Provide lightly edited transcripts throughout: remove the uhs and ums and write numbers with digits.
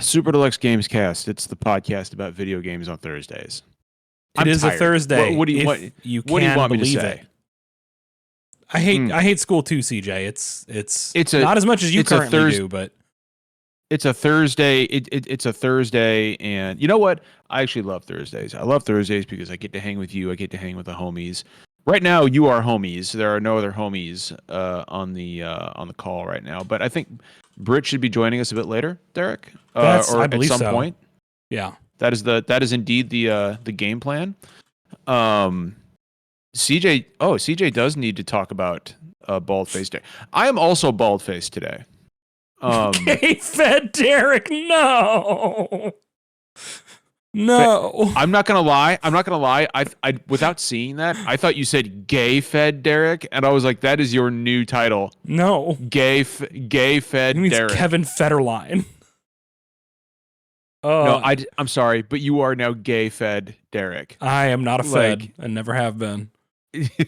Super Deluxe Gamescast. It's the podcast about video games on Thursdays. It I'm is tired. a Thursday. What do you if you what do you can want me to believe say? it. I hate school too, CJ. It's a not as much as you it's a currently do, but It's a Thursday. It's a Thursday, and you know what? I actually love Thursdays. I love Thursdays because I get to hang with you. I get to hang with the homies. Right now, you are homies. There are no other homies on the call right now. But I think Britt should be joining us a bit later, Derek, or I at believe some so. point. Yeah, That is indeed the game plan. CJ does need to talk about bald face day. I am also bald faced today. Gay fed Derek. No. I'm not gonna lie. I without seeing that, I thought you said gay fed Derek, and I was like, that is your new title. No. Gay fed It means Derek. Kevin Federline. No, I'm sorry, but you are now gay fed Derek. I am not a fed and never have been.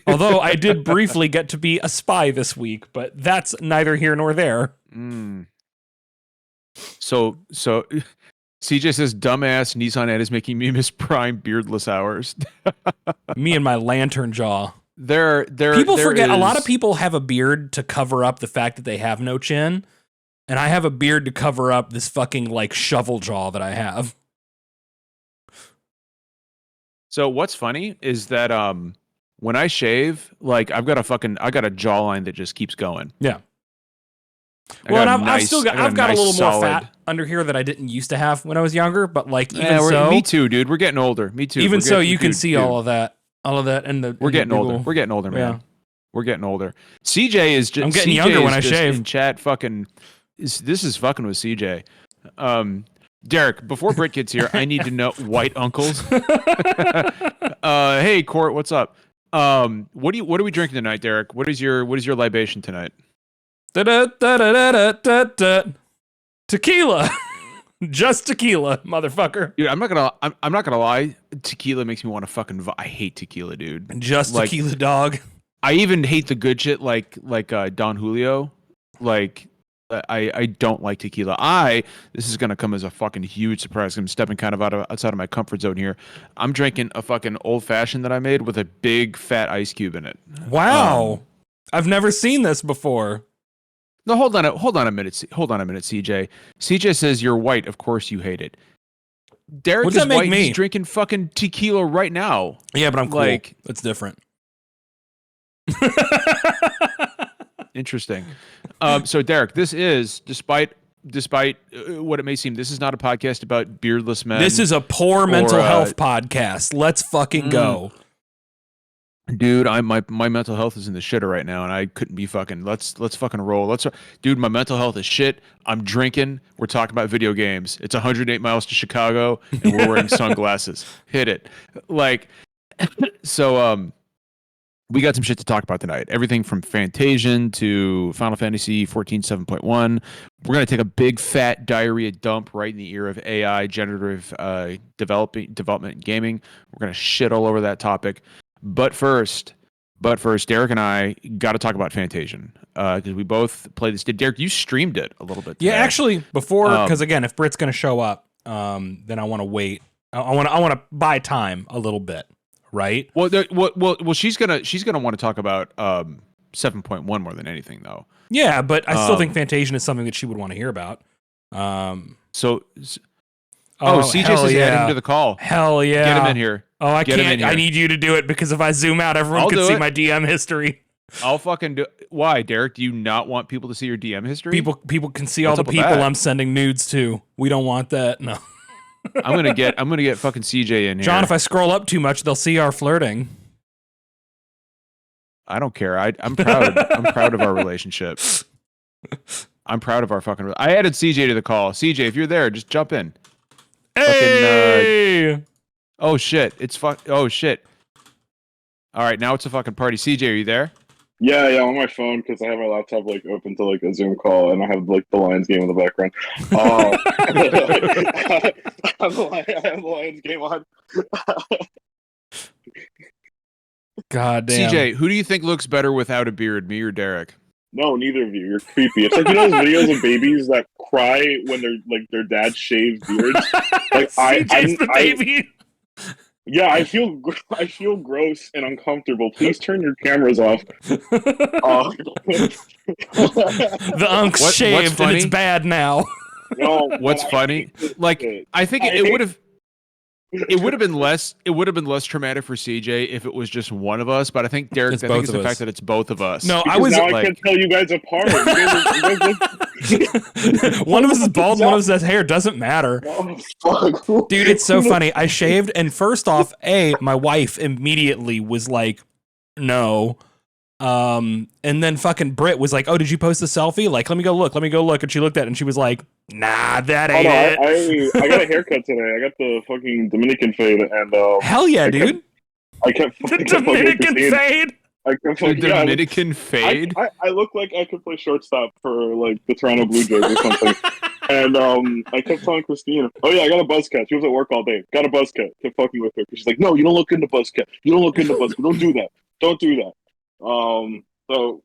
Although I did briefly get to be a spy this week, but that's neither here nor there. So CJ says, dumbass Nissan Ed is making me miss prime beardless hours. Me and my lantern jaw. People forget a lot of people have a beard to cover up the fact that they have no chin, and I have a beard to cover up this fucking like shovel jaw that I have. So what's funny is that when I shave, like I got a jawline that just keeps going. Yeah. Well, and I've got a little more fat under here that I didn't used to have when I was younger, but like me too, dude. We're getting older. Me too. Even so, you can see all of that, and we're getting older. We're getting older, man. Yeah. We're getting older. CJ is just. I'm getting younger when I shave. In chat, this is fucking with CJ. Derek, before Britt gets here, I need to know white uncles. Hey, Court, what's up? What are we drinking tonight, Derek? What is your libation tonight? Tequila. Just tequila, motherfucker. Dude, I'm not gonna lie. Tequila makes me want to fucking. I hate tequila, dude. Just like, tequila, dog. I even hate the good shit like Don Julio. Like I don't like tequila. This is gonna come as a fucking huge surprise. I'm stepping kind of outside of my comfort zone here. I'm drinking a fucking old fashioned that I made with a big fat ice cube in it. Wow, I've never seen this before. No, hold on a minute, CJ. CJ says you're white. Of course you hate it. Derek is white. He's drinking fucking tequila right now. Yeah, but I'm cool. Like, it's different. Interesting. So Derek, this is despite what it may seem, this is not a podcast about beardless men. This is a poor mental health podcast. Let's fucking go. Dude, my mental health is in the shitter right now, and I couldn't be fucking. Let's fucking roll. Dude, my mental health is shit. I'm drinking. We're talking about video games. It's 108 miles to Chicago, and we're wearing sunglasses. Hit it, like. So we got some shit to talk about tonight. Everything from Fantasian to Final Fantasy 14 7.1. We're gonna take a big fat diarrhea dump right in the ear of AI, generative development in gaming. We're gonna shit all over that topic. But first, Derek and I got to talk about Fantasian because we both played this. Derek, you streamed it a little bit today. Yeah, actually, before, because again, if Britt's going to show up, then I want to wait. I want to buy time a little bit, right? Well, she's gonna want to talk about 7.1 more than anything, though. Yeah, but I still think Fantasian is something that she would want to hear about. CJ says add him to the call. Hell yeah. Get him in here. Oh, I can't. I need you to do it because if I zoom out, everyone can see my DM history. I'll fucking do it. Why, Derek? Do you not want people to see your DM history? People can see all the people I'm sending nudes to. We don't want that. No. I'm gonna get fucking CJ in here. John, if I scroll up too much, they'll see our flirting. I don't care. I'm proud. I'm proud of our relationship. I'm proud of our fucking. I added CJ to the call. CJ, if you're there, just jump in. Hey! Oh shit! Oh shit! All right, now it's a fucking party. CJ, are you there? Yeah, I'm on my phone because I have my laptop like open to like a Zoom call, and I have like the Lions game in the background. I have the Lions game on. God damn. CJ, who do you think looks better without a beard, me or Derek? No, neither of you. You're creepy. It's like those videos of babies that cry when their dad shaves beards. Like CJ's the baby. Yeah, I feel gross and uncomfortable. Please turn your cameras off. The unc's shaved and it's bad now. No, what's funny? Like, I think it would have. It would have been less. It would have been less traumatic for CJ if it was just one of us. But I think Derek. I think it's the fact that it's both of us. No, because now I can't tell you guys apart. One of us is bald, one of us has hair. Doesn't matter. Oh, fuck. Dude, it's so funny. I shaved, and first off, my wife immediately was like, "No." And then fucking Britt was like, "Oh, did you post the selfie? Like, let me go look. And she looked at it and she was like, "Nah, that ain't it." I got a haircut today. I got the fucking Dominican fade, and hell yeah, dude. I kept the Dominican fade. The Dominican fade. I look like I could play shortstop for like the Toronto Blue Jays or something. And I kept telling Christine, "Oh yeah, I got a buzz cut." She was at work all day. Got a buzz cut. Kept fucking with her. She's like, "No, you don't look into buzz cut. You don't look into buzz cut. Don't do that. Don't do that." So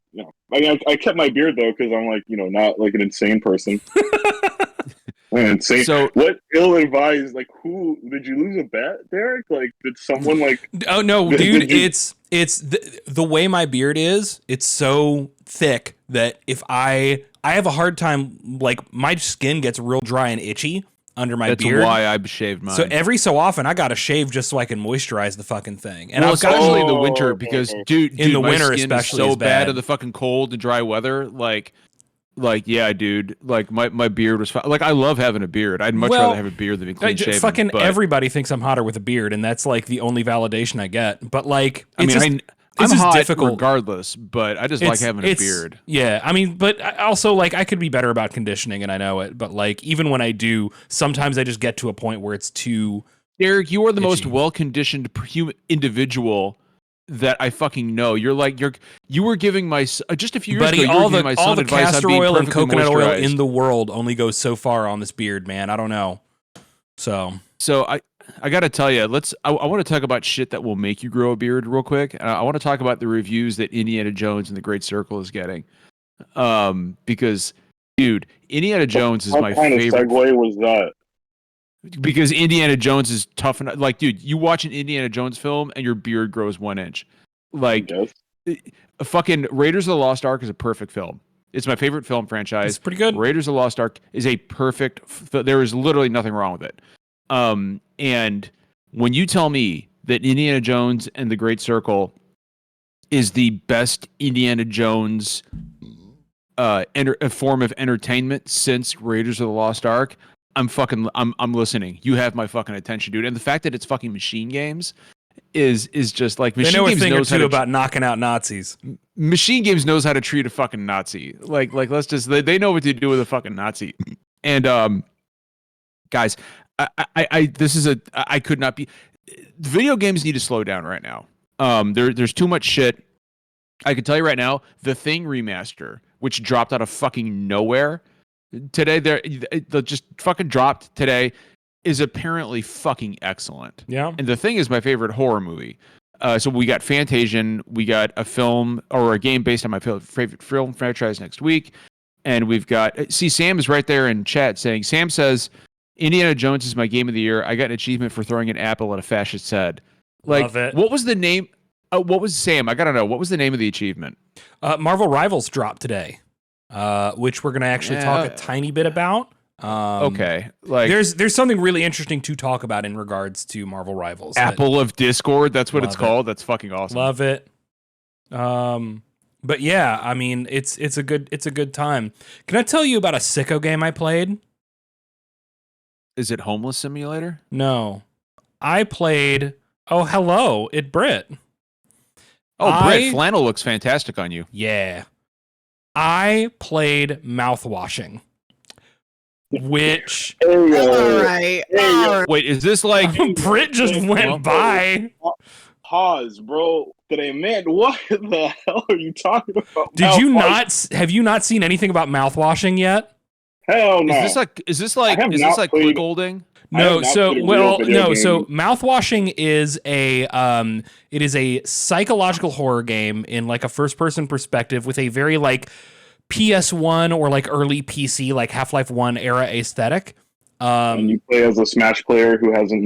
I kept my beard though because I'm like not like an insane person. Insane. So what ill-advised? Like, who did you lose a bet, Derek? Like, did someone like? Oh no, dude! It's the way my beard is. It's so thick that if I have a hard time, like my skin gets real dry and itchy under my beard. That's why I shaved mine. So every so often I gotta shave just so I can moisturize the fucking thing. And especially in the winter because dude, in the my winter skin especially is so bad in the fucking cold and dry weather. Like yeah, dude. Like my beard was like I love having a beard. I'd much rather have a beard than be clean shaven. Fucking everybody thinks I'm hotter with a beard, and that's like the only validation I get. But like, I'm hot difficult regardless, but I just like having a beard. Yeah, I mean, but also like I could be better about conditioning, and I know it. But like even when I do, sometimes I just get to a point where it's too. Derek, you are the most well-conditioned individual that I fucking know. You were giving my just a few years ago. All the castor oil and coconut oil in the world only goes so far on this beard, man. I don't know. So I got to tell you, I want to talk about shit that will make you grow a beard real quick. I want to talk about the reviews that Indiana Jones and the Great Circle is getting. Because, dude, Indiana Jones is my favorite. What kind of segue was that? Because Indiana Jones is tough enough. Like, dude, you watch an Indiana Jones film and your beard grows 1 inch. Like, a fucking Raiders of the Lost Ark is a perfect film. It's my favorite film franchise. It's pretty good. Raiders of the Lost Ark is a perfect. There is literally nothing wrong with it. And when you tell me that Indiana Jones and the Great Circle is the best Indiana Jones a form of entertainment since Raiders of the Lost Ark, I'm listening. You have my fucking attention, dude. And the fact that it's fucking Machine Games is just like Machine Games knows how to about knocking out Nazis. Machine Games knows how to treat a fucking Nazi. Like let's just they know what to do with a fucking Nazi. And guys, I could not be. Video games need to slow down right now. There's too much shit. I can tell you right now, the Thing remaster, which dropped out of fucking nowhere today, they just fucking dropped today, is apparently fucking excellent. Yeah. And The Thing is my favorite horror movie. So we got Fantasian, we got a film or a game based on my favorite film franchise next week, and we've got. See, Sam is right there in chat saying. Sam says, Indiana Jones is my game of the year. I got an achievement for throwing an apple at a fascist's head. Like, love it. What was the name? What was Sam? I gotta know. What was the name of the achievement? Marvel Rivals dropped today, which we're gonna actually talk a tiny bit about. Okay, like there's something really interesting to talk about in regards to Marvel Rivals. Apple of Discord. That's what it's called. That's fucking awesome. Love it. But yeah, I mean, it's a good time. Can I tell you about a sicko game I played? Is it Homeless Simulator? No. I played... Oh, hello. It's Britt. Oh, Britt, flannel looks fantastic on you. Yeah. I played mouthwashing. Which... All right. Wait, is this like... Britt just went by. Pause, bro. What the hell are you talking about? Have you not seen anything about mouthwashing yet? Hell no. Is this like quick holding? No, so mouthwashing is it is a psychological horror game in like a first person perspective with a very like PS1 or like early PC, like Half-Life 1 era aesthetic. And you play as a Smash player who hasn't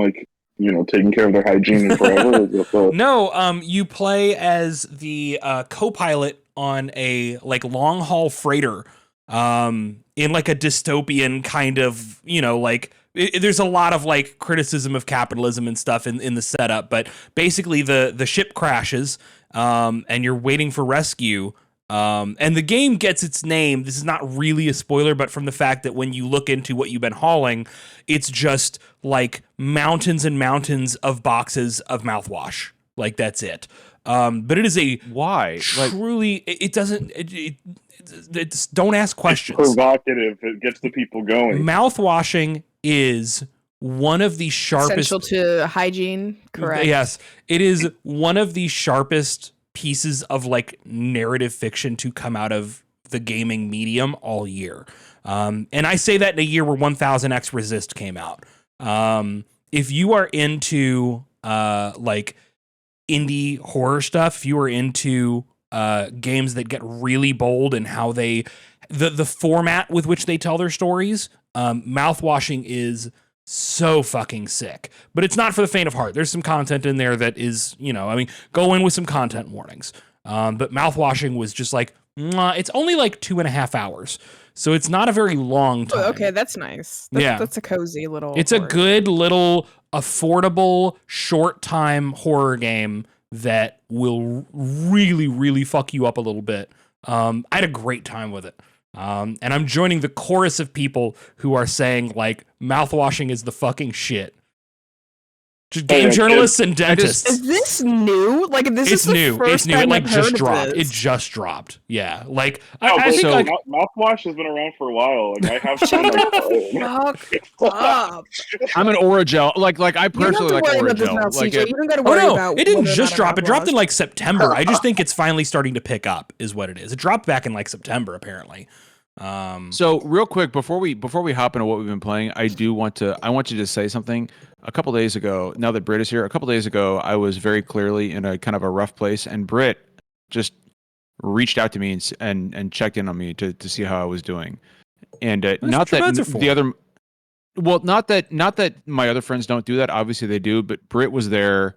taken care of their hygiene in forever. No, you play as the co-pilot on a like long haul freighter, in like a dystopian kind of, there's a lot of like criticism of capitalism and stuff in the setup, but basically the ship crashes, and you're waiting for rescue. And the game gets its name. This is not really a spoiler, but from the fact that when you look into what you've been hauling, it's just like mountains and mountains of boxes of mouthwash. Like that's it. But it is a truly. It doesn't. It's don't ask questions. It's provocative. It gets the people going. Mouthwashing is one of the sharpest. Essential to hygiene. Correct. Yes, it is one of the sharpest pieces of like narrative fiction to come out of the gaming medium all year. And I say that in a year where 1000X Resist came out. If you are into like indie horror stuff, if you are into games that get really bold and how the format with which they tell their stories, Mouthwashing is so fucking sick, but it's not for the faint of heart. There's some content in there that is, go in with some content warnings. But Mouthwashing was just like, it's only like 2.5 hours. So it's not a very long time. Oh, okay, that's nice. That's a cozy little. It's a good little affordable short time horror game that will really, really fuck you up a little bit. I had a great time with it. And I'm joining the chorus of people who are saying like mouthwashing is the fucking shit. Just game journalists and dentists. Is this new? Like this is the new. First it's new. time It like I've just heard dropped. of It this. just dropped. Yeah. Like I think like mouthwash has been around for a while. Like I have some. Fuck up. I'm an Oragel. Like I personally like Oragel. Like you don't got to worry about. It didn't just drop. It dropped in like September. I just think it's finally starting to pick up. Is what it is. It dropped back in like September apparently. So real quick before we hop into what we've been playing, I want you to say something. A couple days ago, now that Britt is here, I was very clearly in a kind of a rough place, and Britt just reached out to me and checked in on me to see how I was doing. And not that my other friends don't do that. Obviously they do, but Britt was there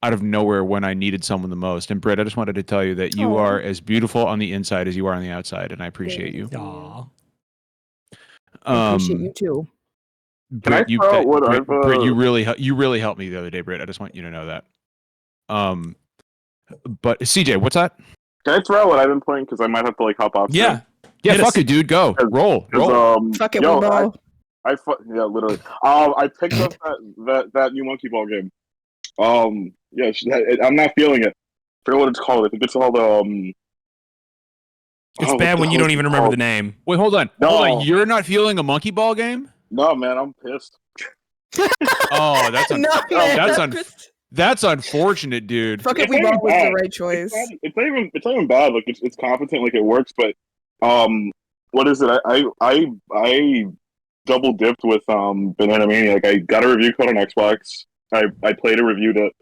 out of nowhere when I needed someone the most. And Britt, I just wanted to tell you that you are as beautiful on the inside as you are on the outside, and I appreciate you. Aww. I appreciate you too. Britt, you really helped me the other day, Britt. I just want you to know that. But CJ, what's that? Can I throw out what I've been playing because I might have to like hop off? Yeah, fuck it, dude. Go roll. Fuck it, literally. I picked up that new Monkey Ball game. I'm not feeling it. I forget what it's called. I think it's called It's bad when you don't even remember the name. Wait, hold on. You're not feeling a Monkey Ball game? No, man, I'm pissed. Oh, that's unfortunate, dude. Fuck it, we ball was the right choice. It's not even bad. Like it's competent, like it works. But what is it? I double dipped with Banana Mania. Like I got a review code on Xbox. I played it, reviewed it.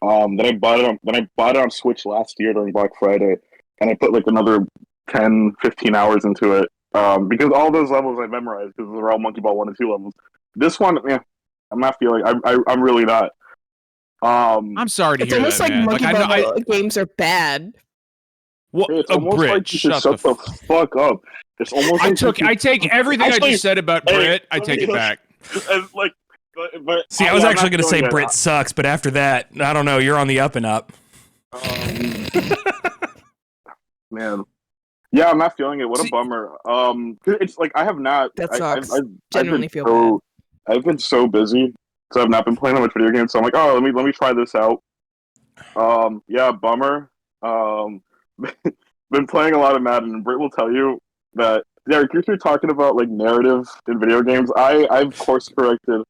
Then I bought it on Switch last year during Black Friday, and I put like another 10, 15 hours into it. Because all those levels I memorized because they're all Monkey Ball 1 and 2 levels. This one, I'm not feeling. I'm really not. I'm sorry to hear that. It's almost like Monkey Ball games are bad. What? It's almost Britt, like you should shut the fuck up. It's almost. I take everything I just said about Britt. I take it back. And like, but see, I was actually going to say Britt sucks, but after that, I don't know. You're on the up and up. Man. Yeah, I'm not feeling it. What a bummer. It's like I have not. That sucks. I genuinely feel bad. I've been so busy, so I've not been playing that much video games. So I'm like, oh, let me try this out. Yeah, bummer. Been playing a lot of Madden, and Britt will tell you that. Derek, you're talking about like narrative in video games. I've course corrected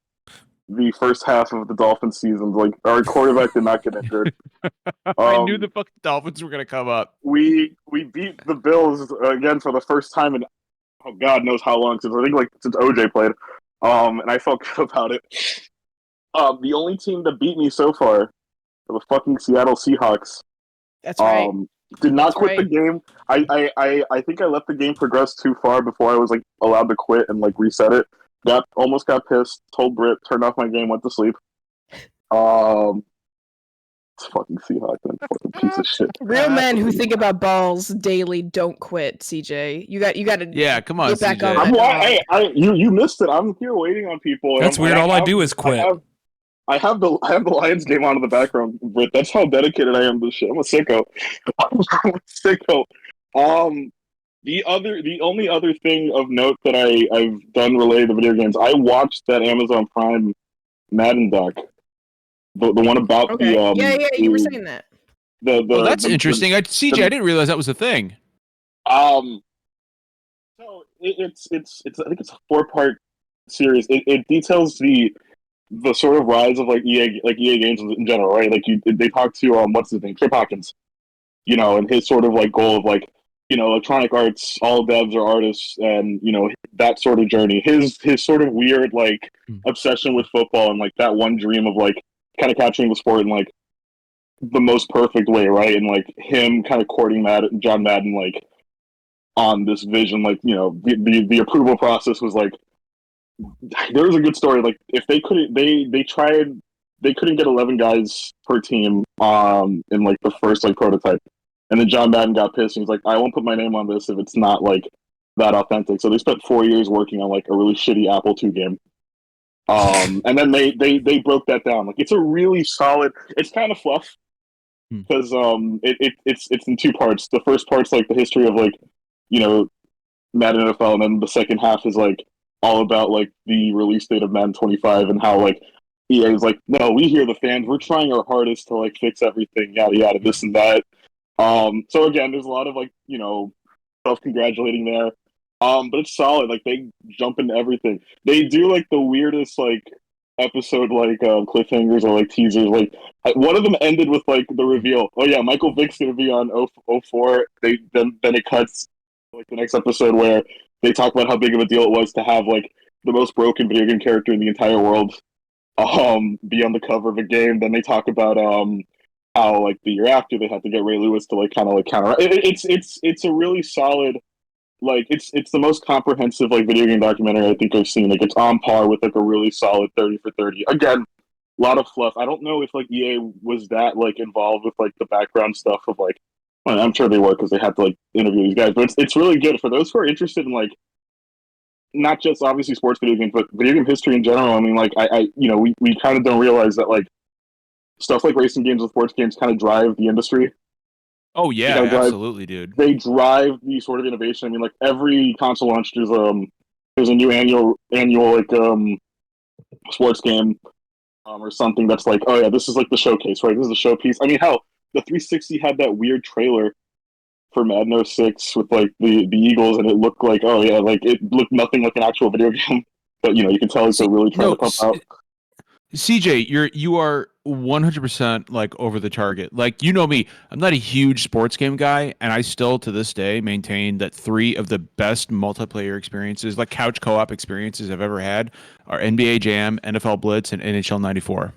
the first half of the Dolphins season. Like our quarterback did not get injured. I knew the fucking Dolphins were gonna come up. We beat the Bills again for the first time in God knows how long since OJ played. And I felt good about it. The only team that beat me so far are the fucking Seattle Seahawks. That's right. Did not That's quit the right. game. I think I let the game progress too far before I was like allowed to quit and like reset it. Almost got pissed. Told Brit, turned off my game, went to sleep. It's fucking Seahawks, and fucking piece of shit. Real men who think about balls daily don't quit. CJ, you got to. Yeah, come on, get back CJ. on. You missed it. I'm here waiting on people. That's weird. All I do is quit. I have the Lions game on in the background, Brit. That's how dedicated I am to this shit. I'm a sicko. I'm a sicko. The only other thing of note that I've done related to video games, I watched that Amazon Prime Madden doc. The one about Okay. You were saying that. That's interesting. CJ, I didn't realize that was a thing. So it's I think it's a 4-part series. It details the sort of rise of like EA games in general, right? Like they talk to what's his name, Trip Hawkins, and his sort of like goal of like, Electronic Arts, all devs are artists, and that sort of journey. His sort of weird like obsession with football and like that one dream of like kind of capturing the sport in like the most perfect way, right? And like him kind of courting John Madden like on this vision, like the approval process was like, there was a good story. Like if they couldn't, they couldn't get 11 guys per team in like the first like prototype, and then John Madden got pissed and he's like, I won't put my name on this if it's not like that authentic. So they spent 4 years working on like a really shitty Apple II game. And then they broke that down. Like it's a really solid. It's kind of fluff because it's in 2 parts. The first part's like the history of like Madden NFL, and then the second half is like all about like the release date of Madden 25 and how like EA is like, no, we hear the fans. We're trying our hardest to like fix everything, yada yada, this and that. So again, there's a lot of like self-congratulating there. But it's solid. Like they jump into everything. They do like the weirdest like episode like cliffhangers or like teasers. Like one of them ended with like the reveal. Oh yeah, Michael Vick's gonna be on 04. Then it cuts like the next episode where they talk about how big of a deal it was to have like the most broken video game character in the entire world be on the cover of a game. Then they talk about how like the year after they had to get Ray Lewis to like kind of like counter. It's a really solid, like it's the most comprehensive like video game documentary I think I've seen. Like it's on par with like a really solid 30 for 30. Again, a lot of fluff. I don't know if like EA was that like involved with like the background stuff of like, well, I'm sure they were because they had to like interview these guys, but it's really good for those who are interested in like not just obviously sports video games, but video game history in general. I mean, like we kind of don't realize that like stuff like racing games and sports games kind of drive the industry. Oh yeah, absolutely, dude. They drive the sort of innovation. I mean, like every console launch, there's a new annual like sports game or something that's like, oh yeah, this is like the showcase, right? This is the showpiece. I mean, hell, the 360 had that weird trailer for Madden 06 with like the Eagles, and it looked like, oh yeah, like it looked nothing like an actual video game, but you can tell they're really trying to pump out. CJ, you are 100% like over the target. Like, you know me, I'm not a huge sports game guy, and I still to this day maintain that 3 of the best multiplayer experiences, like couch co-op experiences I've ever had, are NBA Jam, NFL Blitz, and NHL 94.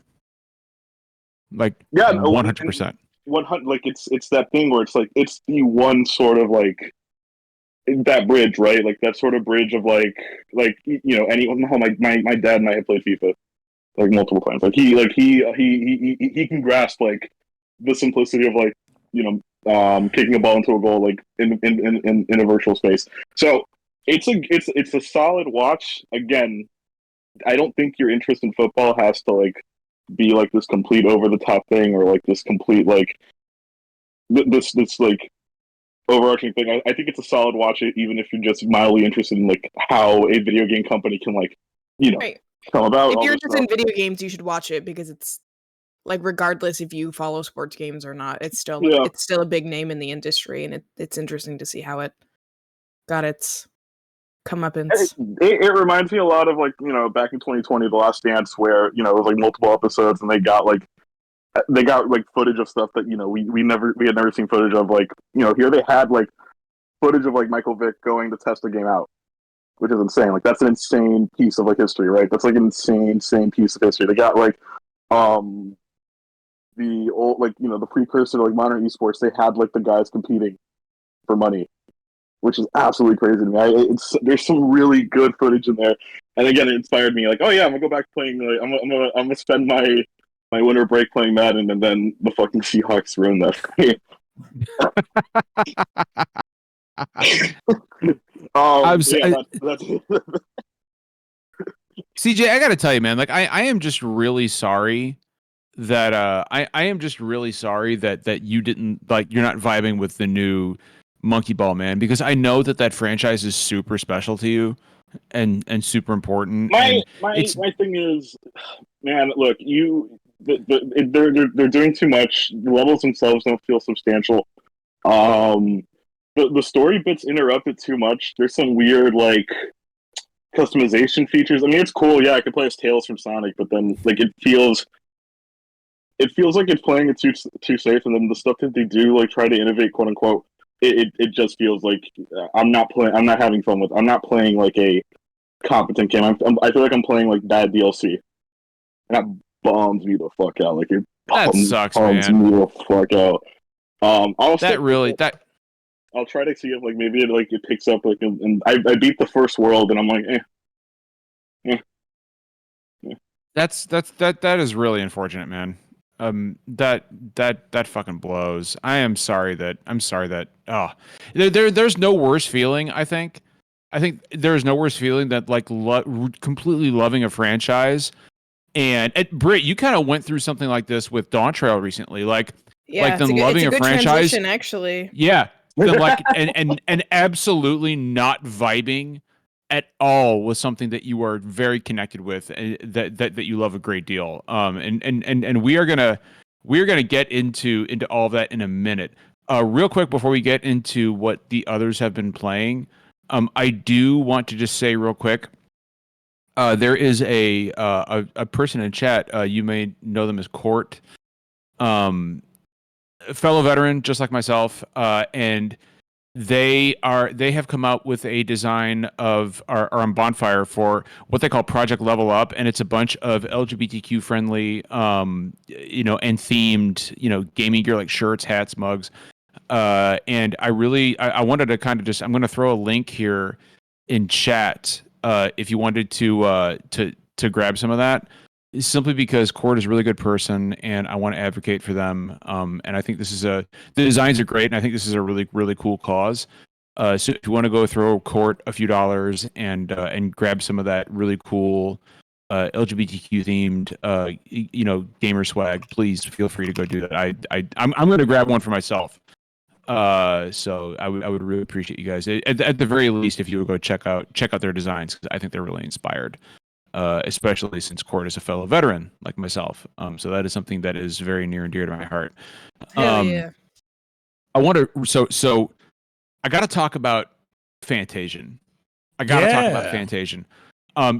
Like, yeah, 100%. 100. Like it's that thing where it's like it's the one sort of like that bridge, right? Like that sort of bridge of like anyone. How my dad and I have played FIFA like multiple times. Like he can grasp like the simplicity of like kicking a ball into a goal like in a virtual space. So it's a solid watch. Again, I don't think your interest in football has to like be like this complete over the top thing or like this complete like this like overarching thing. I think it's a solid watch, even if you're just mildly interested in like how a video game company can like right. come about. If you're interested in video games, you should watch it because it's like regardless if you follow sports games or not, it's still a big name in the industry, and it's interesting to see how it got its comeuppance. It reminds me a lot of like back in 2020, The Last Dance, where it was like multiple episodes, and they got like footage of stuff that we had never seen footage of. Like here they had like footage of like Michael Vick going to test a game out, which is insane. Like that's an insane piece of like history, right? That's like an insane piece of history. They got like the old, like, the precursor to like modern esports, they had like the guys competing for money, which is absolutely crazy to me. There's some really good footage in there, and again, it inspired me. Like, oh yeah, I'm gonna go back playing. Like, I'm gonna spend my winter break playing Madden, and then the fucking Seahawks ruined that for me. That's CJ, I gotta tell you, man. Like, I am just really sorry that I am just really sorry that you didn't, like, you're not vibing with the new Monkey Ball, man, because I know that franchise is super special to you and super important. My thing is, man, look, they're doing too much. The levels themselves don't feel substantial. The story bits interrupt it too much. There's some weird like customization features. I mean, it's cool. Yeah, I could play as Tails from Sonic, but then like it feels like it's playing it too safe. And then the stuff that they do, like try to innovate, quote unquote, it just feels like I'm not having fun with. I'm not playing like a competent game. I feel like I'm playing like bad DLC, and that bums me the fuck out. Like that sucks, bums man. me the fuck out. I'll try to see if like maybe it picks up like, and I beat the first world, and I'm like, That is really unfortunate, man. That fucking blows. I'm sorry that there's no worse feeling. I think there's no worse feeling that like completely loving a franchise. And Britt, you kind of went through something like this with Dawn Trail recently, like them loving a franchise, actually. Yeah, then like and absolutely not vibing at all with something that you are very connected with, and that you love a great deal. And we're gonna get into all of that in a minute. Real quick before we get into what the others have been playing, I do want to just say real quick. There is a person in chat. You may know them as Court, a fellow veteran just like myself, and they have come out with a design of are on Bonfire for what they call Project Level Up, and it's a bunch of LGBTQ friendly, and themed, gaming gear like shirts, hats, mugs, and I wanted to kind of just, I'm going to throw a link here in chat. If you wanted to grab some of that, simply because Cord is a really good person and I want to advocate for them. And I think the designs are great, and I think this is a really, really cool cause. So if you want to go throw Cord a few dollars and grab some of that really cool LGBTQ themed gamer swag, please feel free to go do that. I'm going to grab one for myself. So I would really appreciate you guys at the very least if you would go check out their designs, because I think they're really inspired, especially since Court is a fellow veteran like myself. So that is something that is very near and dear to my heart. Hell yeah. I want to so I got to talk about Fantasian.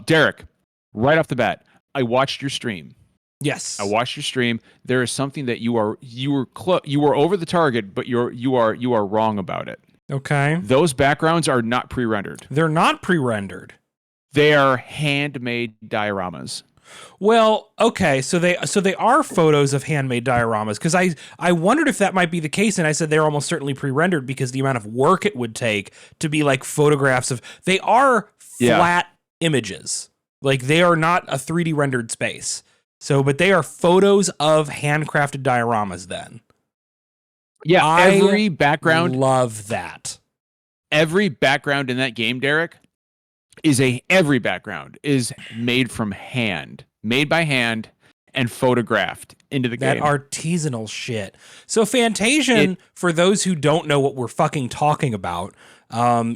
Derek, right off the bat, I watched your stream. Yes, I watched your stream. There is something that you were over the target, but you are wrong about it. Okay. Those backgrounds are not pre-rendered. They're not pre-rendered. They are handmade dioramas. Well, okay, so they are photos of handmade dioramas, because I wondered if that might be the case, and I said they're almost certainly pre-rendered because the amount of work it would take to be like photographs of. They are flat images, like they are not a 3D rendered space. So, but they are photos of handcrafted dioramas then. Yeah, every background. Love that. Every background in that game, Derek, every background is made by hand, and photographed into the game. That artisanal shit. So Fantasian, for those who don't know what we're fucking talking about,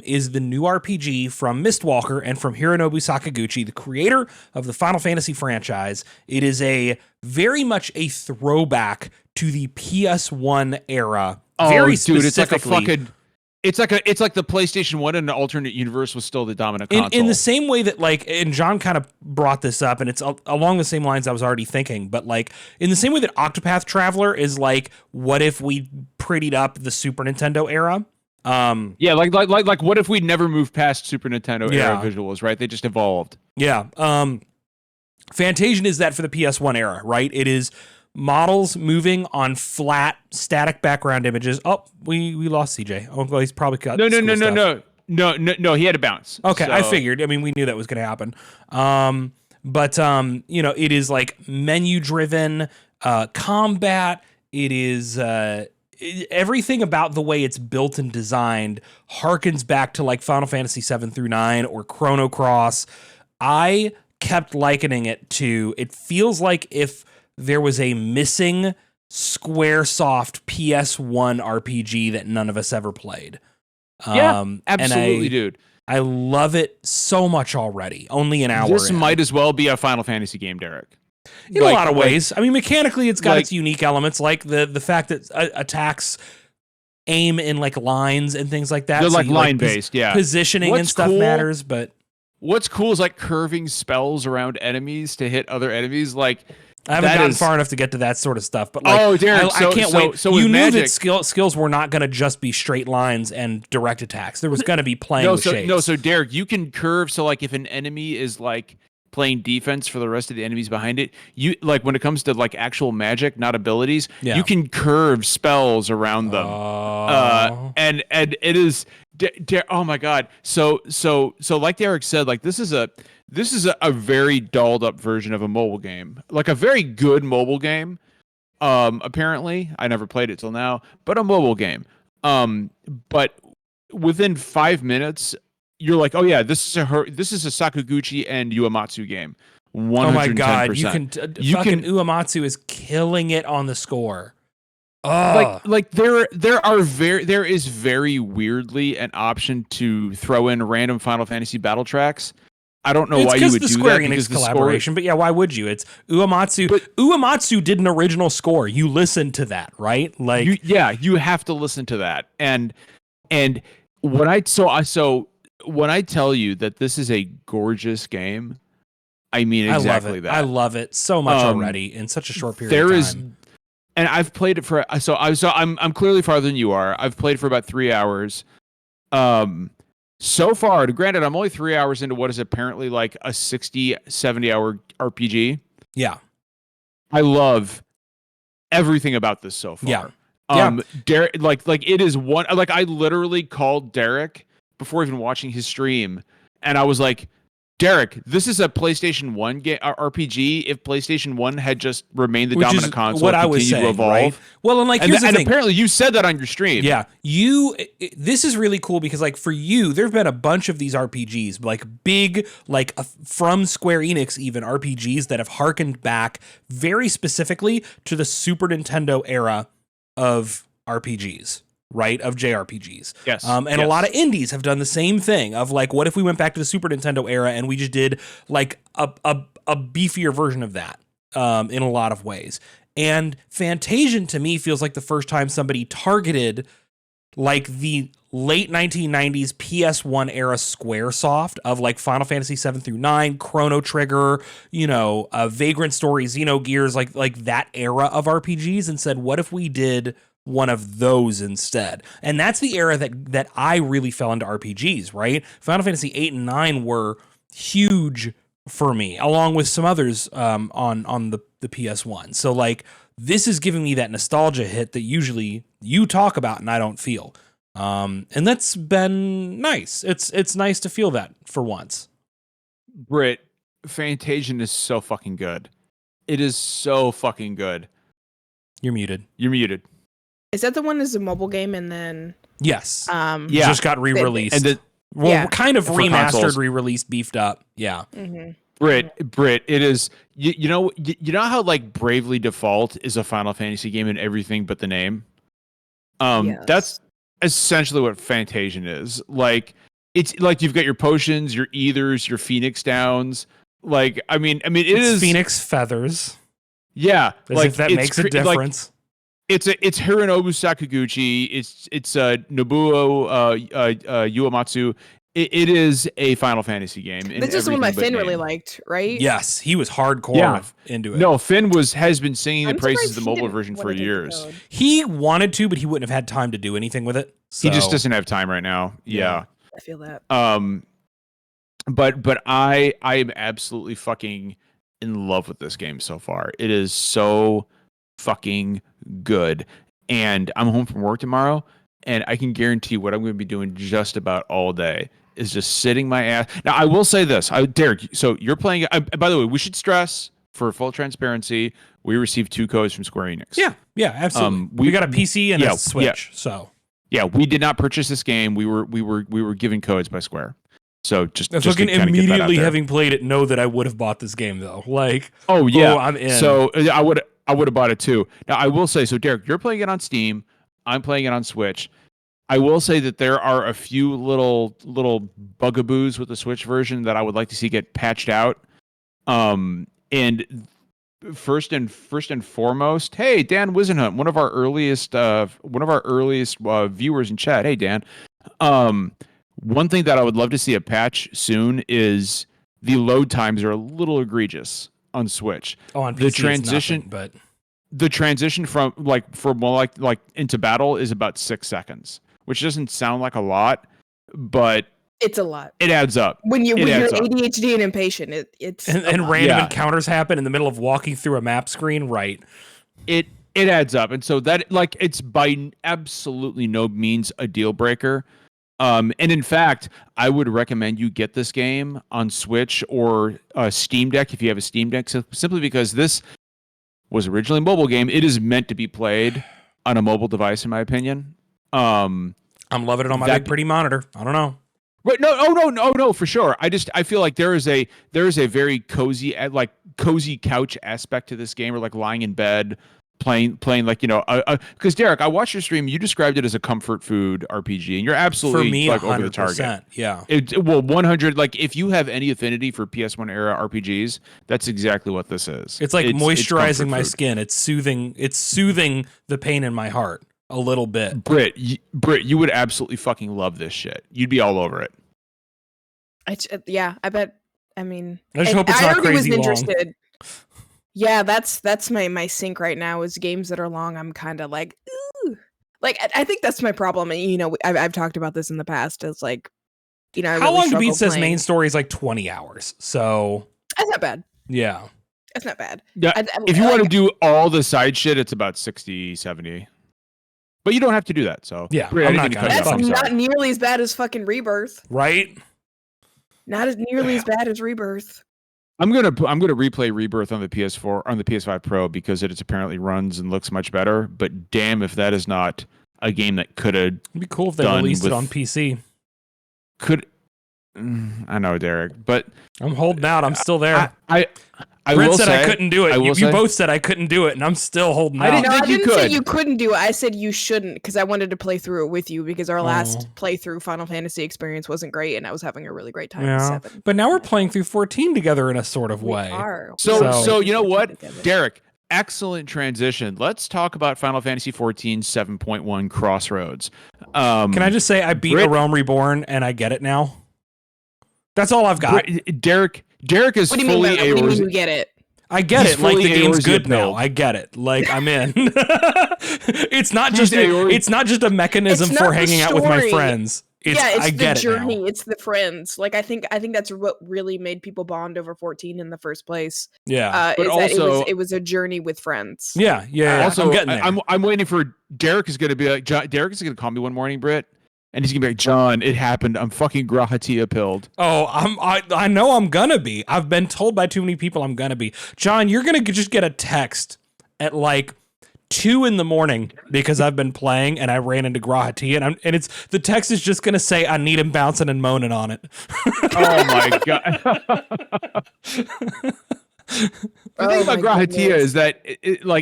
is the new RPG from Mistwalker and from Hironobu Sakaguchi, the creator of the Final Fantasy franchise. It is very much a throwback to the PS1 era. Oh, very dude, specifically. It's like the PlayStation 1 in an alternate universe was still the dominant console. In the same way that, like, and John kind of brought this up, and it's along the same lines I was already thinking, but like in the same way that Octopath Traveler is like, what if we prettied up the Super Nintendo era? Like what if we never moved past Super Nintendo era visuals, right? They just evolved. Yeah. Fantasian is that for the PS1 era, right? It is models moving on flat static background images. Oh, we lost CJ. Oh, well, he's probably got No. He had to bounce. Okay, so. I figured. I mean, we knew that was going to happen. But it is like menu driven combat. It is everything about the way it's built and designed harkens back to like Final Fantasy 7 through 9 or Chrono Cross. I kept likening it to, it feels like if there was a missing Squaresoft PS1 RPG that none of us ever played. Absolutely, dude. I love it so much already. Only an hour. This might as well be a Final Fantasy game, Derek. In a lot of ways. I mean, mechanically, it's got its unique elements, like the fact that attacks aim in like lines and things like that. They're like line based, yeah. Positioning and stuff matters, but what's cool is like curving spells around enemies to hit other enemies. Like I haven't gotten far enough to get to that sort of stuff, but like, Derek, I can't wait. So you knew that skills were not going to just be straight lines and direct attacks. There was going to be playing with shapes. So Derek, you can curve. So like if an enemy is like playing defense for the rest of the enemies behind it, you like when it comes to like actual magic, not abilities, you can curve spells around them. And it is oh my god. So like Derek said, like this is a very dolled up version of a mobile game, like a very good mobile game. Apparently, I never played it till now, but a mobile game. But within 5 minutes, you're like, oh yeah, this is a Sakaguchi and Uematsu game. 110%. Oh my god, you can Uematsu is killing it on the score. Like there is very weirdly an option to throw in random Final Fantasy battle tracks. I don't know why you would do that. It's Square Enix collaboration, but yeah, why would you? It's Uematsu. Uematsu did an original score. You listen to that, right? Like, you have to listen to that. And when I tell you that this is a gorgeous game, I mean exactly that. I love it so much already in such a short period of time. And I've played it for I'm clearly farther than you are. I've played for about 3 hours. So far, granted, I'm only 3 hours into what is apparently like a 60, 70-hour RPG. Yeah. I love everything about this so far. Yeah. Derek, like it is one, like I literally called Derek before even watching his stream, and I was like, Derek, this is a PlayStation 1 RPG. If PlayStation 1 had just remained the dominant console, what I was saying, to evolve, right? Well, and like here's the thing. Apparently you said that on your stream. Yeah, this is really cool because like for you, there've been a bunch of these RPGs, like big, like from Square Enix even RPGs that have harkened back very specifically to the Super Nintendo era of RPGs. Right, of JRPGs. Yes. And a lot of indies have done the same thing of like, what if we went back to the Super Nintendo era and we just did like a beefier version of that in a lot of ways. And Fantasian to me feels like the first time somebody targeted like the late 1990s PS1 era Squaresoft of like Final Fantasy 7 through 9, Chrono Trigger, Vagrant Story, Xenogears, like that era of RPGs, and said, what if we did one of those instead? And that's the era that I really fell into RPGs, right? Final Fantasy 8 and 9 were huge for me, along with some others on the PS1. So like this is giving me that nostalgia hit that usually you talk about and I don't feel. And that's been nice. It's nice to feel that for once. Britt, Fantasian is so fucking good. It is so fucking good. You're muted. Is that the one that's a mobile game and then? Yes. Just got re-released. Kind of remastered, consoles. Re-released, beefed up. Yeah. Mm-hmm. Britt, it is. You know how like Bravely Default is a Final Fantasy game in everything but the name. Yes. That's essentially what Fantasian is. Like it's like you've got your potions, your ethers, your Phoenix Downs. Like I mean, it is Phoenix feathers. Yeah, as like if that makes a difference. It's Hironobu Sakaguchi. It's Nobuo Uematsu. It is a Final Fantasy game. This is the one my Finn really liked, right? Yes, he was hardcore into it. No, Finn has been singing the praises of the mobile version for years. He wanted to, but he wouldn't have had time to do anything with it. So. He just doesn't have time right now. Yeah. I feel that. But I am absolutely fucking in love with this game so far. It is so fucking good. And I'm home from work tomorrow, and I can guarantee what I'm going to be doing just about all day is just sitting my ass. Now, I will say this, Derek. So you're playing. By the way, we should stress for full transparency, we received 2 codes from Square Enix. Yeah, absolutely. We got a PC and a Switch. So yeah, we did not purchase this game. We were given codes by Square. So just fucking immediately having played it, know that I would have bought this game though. Like, I'm in. So I would have bought it too. Now I will say, so Derek, you're playing it on Steam. I'm playing it on Switch. I will say that there are a few little bugaboos with the Switch version that I would like to see get patched out. And first and foremost, hey, Dan Wisenhunt, one of our earliest viewers in chat. Hey, Dan. One thing that I would love to see a patch soon is the load times are a little egregious on Switch. Oh, on PC the transition, it's nothing, but the transition from into battle is about 6 seconds, which doesn't sound like a lot, but it's a lot. It adds up. When you're ADHD and impatient, it's and random encounters happen in the middle of walking through a map screen, right? It adds up, and so that it's by absolutely no means a deal breaker. And in fact, I would recommend you get this game on Switch or Steam Deck if you have a Steam Deck, simply because this was originally a mobile game. It is meant to be played on a mobile device, in my opinion. I'm loving it on my big pretty monitor. I don't know. Right? No, for sure. I feel like there is a very cozy couch aspect to this game, or like lying in bed playing because Derek, I watched your stream. You described it as a comfort food RPG, and you're absolutely for me, like over the target. Yeah, 100. Like if you have any affinity for PS1 era RPGs, that's exactly what this is. It's like moisturizing my skin. It's soothing the pain in my heart a little bit. Britt, you would absolutely fucking love this shit. You'd be all over it. I bet. I mean, I just hope it's not crazy long. Interested. Yeah, that's my sink right now is games that are long. I'm kind of like, ooh. Like I think that's my problem. And I've talked about this in the past. It's like, I how long to beat says main story is like 20 hours. So that's not bad. Yeah, that's not bad. Yeah, if you want to do all the side shit, it's about 60, 70. But you don't have to do that. So yeah, that's not nearly as bad as fucking Rebirth, right? Not as nearly as bad as Rebirth. I'm gonna replay Rebirth on the PS4 on the PS5 Pro because it apparently runs and looks much better. But damn, if that is not a game that could have, it'd be cool if they released it on PC. I know, Derek, but I'm holding out. I'm still there. I Brent will said say, I couldn't do it. You both said I couldn't do it, and I'm still holding out. I didn't say you couldn't do it. I said you shouldn't because I wanted to play through it with you because our last playthrough Final Fantasy experience wasn't great, and I was having a really great time. Yeah. 7. But now we're playing through 14 together in a sort of way. So you know what, Derek? Excellent transition. Let's talk about Final Fantasy 14 7.1 Crossroads. Can I just say I beat A Realm Reborn, and I get it now? That's all I've got. Derek is fully What do you mean you get it? I get it. Like the game's good now. I get it. Like I'm in. It's not just a mechanism for hanging out with my friends. It's the journey. It's the friends. Like I think that's what really made people bond over 14 in the first place. Yeah, but also it was a journey with friends. Yeah. Also, I'm getting there. I'm waiting for Derek is going to be like Derek is going to call me one morning, Britt. And he's gonna be like, John, it happened. I'm fucking Grahatia pilled. Oh, I know I'm gonna be. I've been told by too many people I'm gonna be. John, you're gonna just get a text at like 2 a.m. because I've been playing and I ran into Grahatia, and it's the text is just gonna say I need him bouncing and moaning on it. Oh my god. The thing about Grahatia is that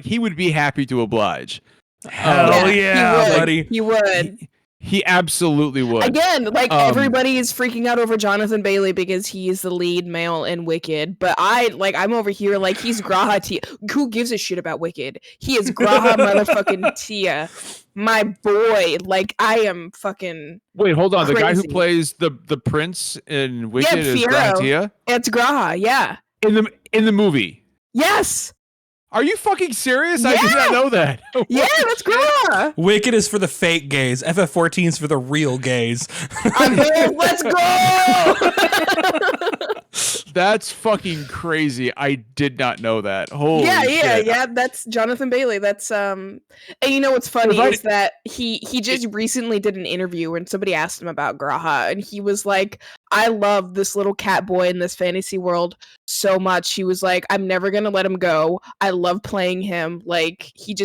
he would be happy to oblige. Hell yeah, buddy. He would. He absolutely would. Again, everybody is freaking out over Jonathan Bailey because he is the lead male in Wicked, but I'm over here like he's Graha Tia. Who gives a shit about Wicked? He is Graha motherfucking Tia, my boy. Like I am fucking. Wait, hold on. Crazy. The guy who plays the prince in Wicked is Graha Tia? It's Graha, yeah. In the movie. Yes. Are you fucking serious? Yeah. I did not know that. Yeah, that's Graha. Wicked is for the fake gays. FF14 is for the real gays. I'm here. Let's go. That's fucking crazy. I did not know that. Holy shit. Yeah. That's Jonathan Bailey. That's and you know what's funny is that he just recently did an interview and somebody asked him about Graha, and he was like, "I love this little cat boy in this fantasy world so much." He was like, "I'm never gonna let him go. I love playing him. Like he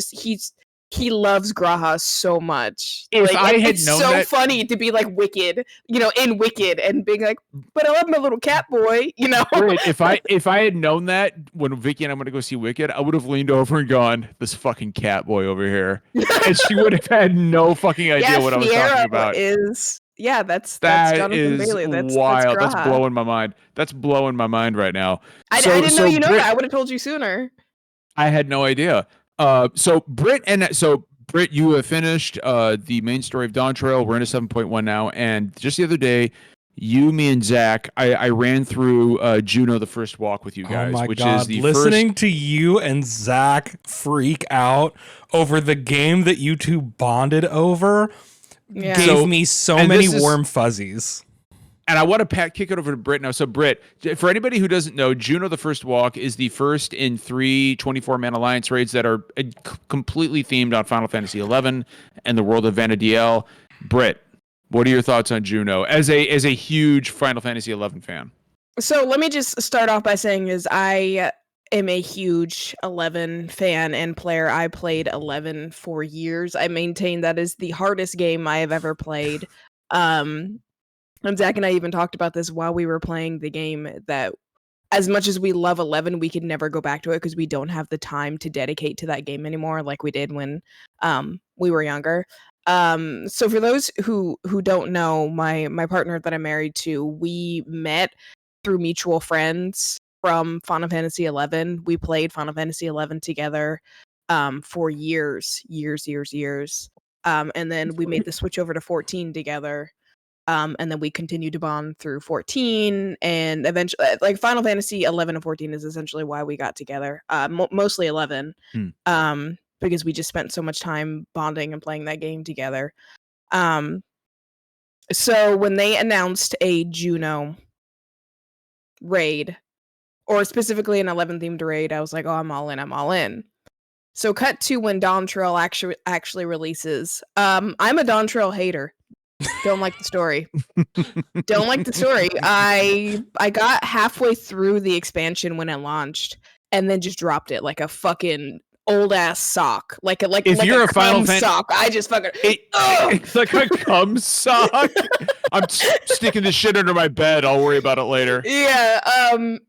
loves Graha so much." If like, I had it's known so that, funny to be like Wicked, in Wicked, and being like, "But I love my little cat boy," Right, if I had known that when Vicky and I'm going to go see Wicked, I would have leaned over and gone, "This fucking cat boy over here," and she would have had no fucking idea what I was talking about. That's Jonathan Bailey. Wild. That's That's blowing my mind. That's blowing my mind right now. I didn't know you know that. I would have told you sooner. I had no idea. So Britt, you have finished the main story of Dawn Trail. We're into 7.1 now, and just the other day, you, me, and Zach, I ran through Juno the First Walk with you guys, which is the listening to you and Zach freak out over the game that you two bonded over gave me so many warm fuzzies. And I want to kick it over to Britt now. So, Britt, for anybody who doesn't know, Juno the First Walk is the first in 3 24-man alliance raids that are completely themed on Final Fantasy XI and the world of Vana'diel. Britt, what are your thoughts on Juno as a huge Final Fantasy XI fan? So let me just start off by saying I am a huge 11 fan and player. I played 11 for years. I maintain that is the hardest game I have ever played. And Zach and I even talked about this while we were playing the game, that as much as we love 11, we could never go back to it because we don't have the time to dedicate to that game anymore like we did when we were younger. So for those who don't know, my partner that I'm married to, we met through mutual friends from Final Fantasy XI. We played Final Fantasy XI together for years. And then we made the switch over to 14 together. And then we continued to bond through 14, and eventually, like Final Fantasy 11 and 14 is essentially why we got together. Mostly 11, because we just spent so much time bonding and playing that game together. So when they announced a Juno raid, or specifically an 11 themed raid, I was like, "Oh, I'm all in." So cut to when Dawn Trail actually releases. I'm a Dawn Trail hater. Don't like the story. I got halfway through the expansion when it launched, and then just dropped it like a fucking old ass sock. If you're a Final sock, I just fucking it's like a cum sock. I'm sticking this shit under my bed. I'll worry about it later. Yeah.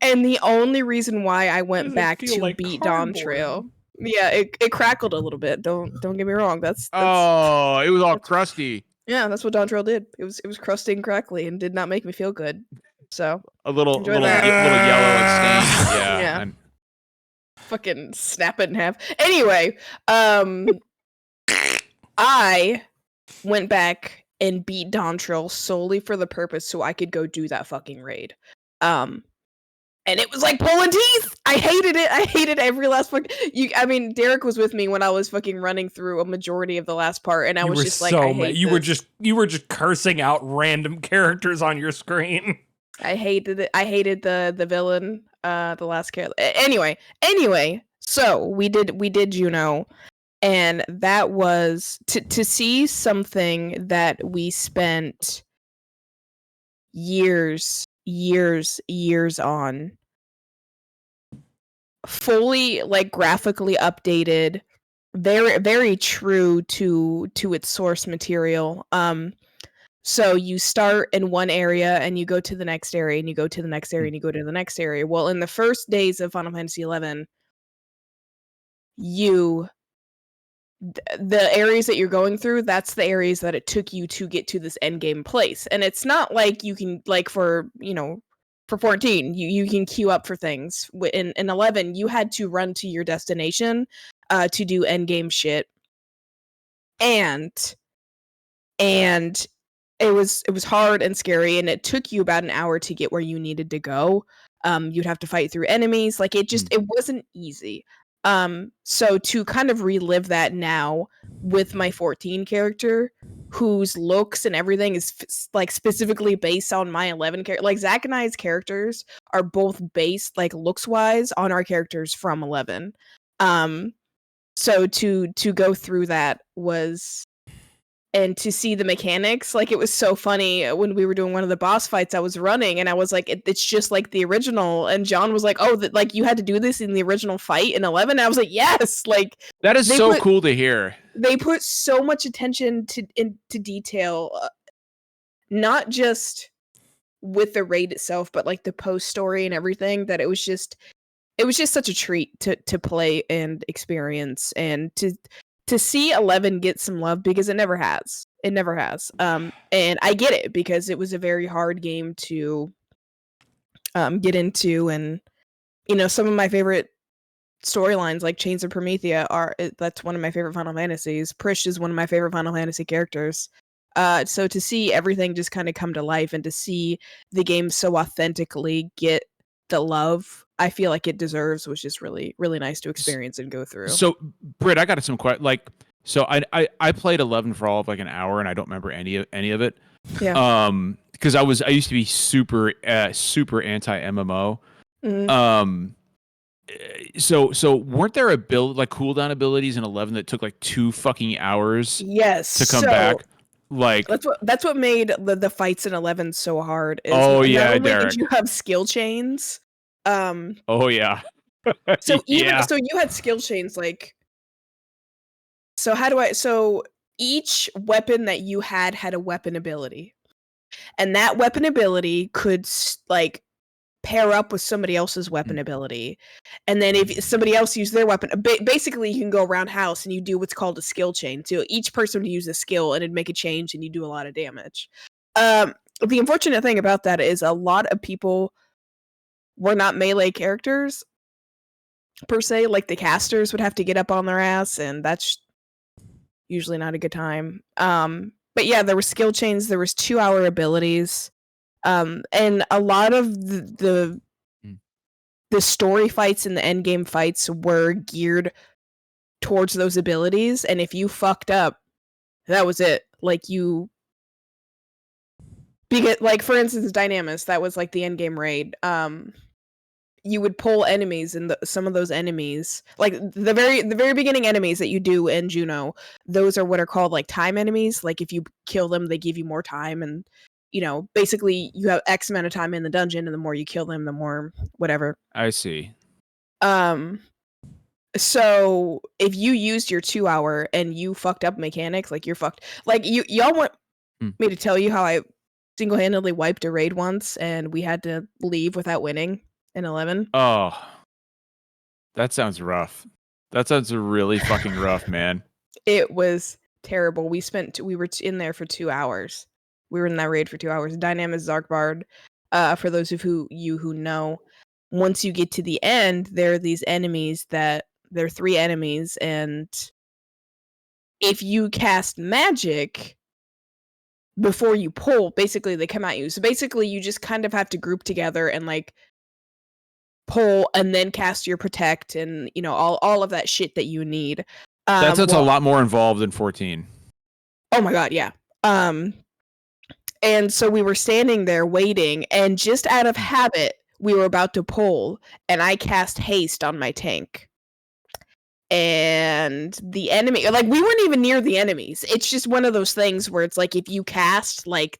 And the only reason why I went back to beat Dawn Trail. Yeah, it crackled a little bit. Don't get me wrong. That's it was all crusty. Yeah, that's what Dawn Trail did. It was crusty and crackly and did not make me feel good. So a little yellow and stained. Yeah. Fucking snap it in half. Anyway, I went back and beat Dawn Trail solely for the purpose so I could go do that fucking raid. And it was like pulling teeth. I hated it. I hated every last fucking. Derek was with me when I was fucking running through a majority of the last part, and I was just like, I hate this. You were just cursing out random characters on your screen. I hated it. I hated the villain, the last character. Anyway. So we did Juno, and that was to see something that we spent years on, fully like graphically updated, very very true to its source material. So you start in one area and you go to the next area and you go to the next area and you go to the next area. Well, in the first days of Final Fantasy XI, the areas that you're going through, that's the areas that it took you to get to this end game place. And it's not like you can, like for 14, you can queue up for things. In 11, you had to run to your destination to do end game shit. And it was hard and scary, and it took you about an hour to get where you needed to go. You'd have to fight through enemies. Like it wasn't easy. So to kind of relive that now with my 14 character whose looks and everything is like specifically based on my 11 character. Like Zach and I's characters are both based like looks wise on our characters from 11. So to go through that was, and to see the mechanics, like it was so funny when we were doing one of the boss fights. I was running and I was like, it's just like the original. And John was like, oh, like you had to do this in the original fight in 11. And I was like, yes, like that is so cool to hear. They put so much attention into detail, not just with the raid itself, but like the post story and everything. That it was just such a treat to play and experience, and to see 11 get some love, because it never has. And I get it, because it was a very hard game to get into, and you know, some of my favorite storylines like Chains of Promethea that's one of my favorite Final Fantasies. Prish is one of my favorite Final Fantasy characters. So to see everything just kind of come to life, and to see the game so authentically get the love I feel like it deserves, was just really, really nice to experience and go through. So, Britt, I got some questions. Like, so I played 11 for all of like an hour, and I don't remember any of it. Yeah. Because I used to be super anti MMO. Mm-hmm. So weren't there like cooldown abilities in 11 that took like 2 fucking hours? Yes. To come back. Like that's what made the fights in 11 so hard. Is oh not yeah, only Derek. did you have skill chains? Oh yeah. So so you had skill chains like. So each weapon that you had a weapon ability, and that weapon ability could like pair up with somebody else's weapon ability, and then if somebody else used their weapon, basically you can go around house and you do what's called a skill chain. So each person would use a skill and it'd make a change, and you do a lot of damage. The unfortunate thing about that is a lot of people were not melee characters per se. Like the casters would have to get up on their ass, and that's usually not a good time. But yeah, there were skill chains, there was 2-hour abilities. And a lot of the story fights and the end game fights were geared towards those abilities, and if you fucked up, that was it. Like because like for instance, Dynamis, that was like the end game raid. You would pull enemies, and some of those enemies, like the very beginning enemies that you do in Juno, those are what are called like time enemies. Like if you kill them, they give you more time, and you know, basically you have X amount of time in the dungeon, and the more you kill them, the more whatever. I see. So if you used your 2-hour and you fucked up mechanics, like you're fucked. Like y'all want me to tell you how I single-handedly wiped a raid once, and we had to leave without winning in 11. Oh, that sounds rough. That sounds really fucking rough, man. It was terrible. We were in there for 2 hours. We were in that raid for 2 hours. Dynamis Zarkbard, for those of you who know, once you get to the end, there are these enemies there are 3 enemies, and if you cast magic before you pull, basically they come at you. So basically you just kind of have to group together and like pull, and then cast your protect, and you know, all of that shit that you need. That's a lot more involved than 14. Oh my god, yeah. And so we were standing there waiting, and just out of habit, we were about to pull, and I cast haste on my tank. And the enemy, like, we weren't even near the enemies. It's just one of those things where it's like, if you cast, like,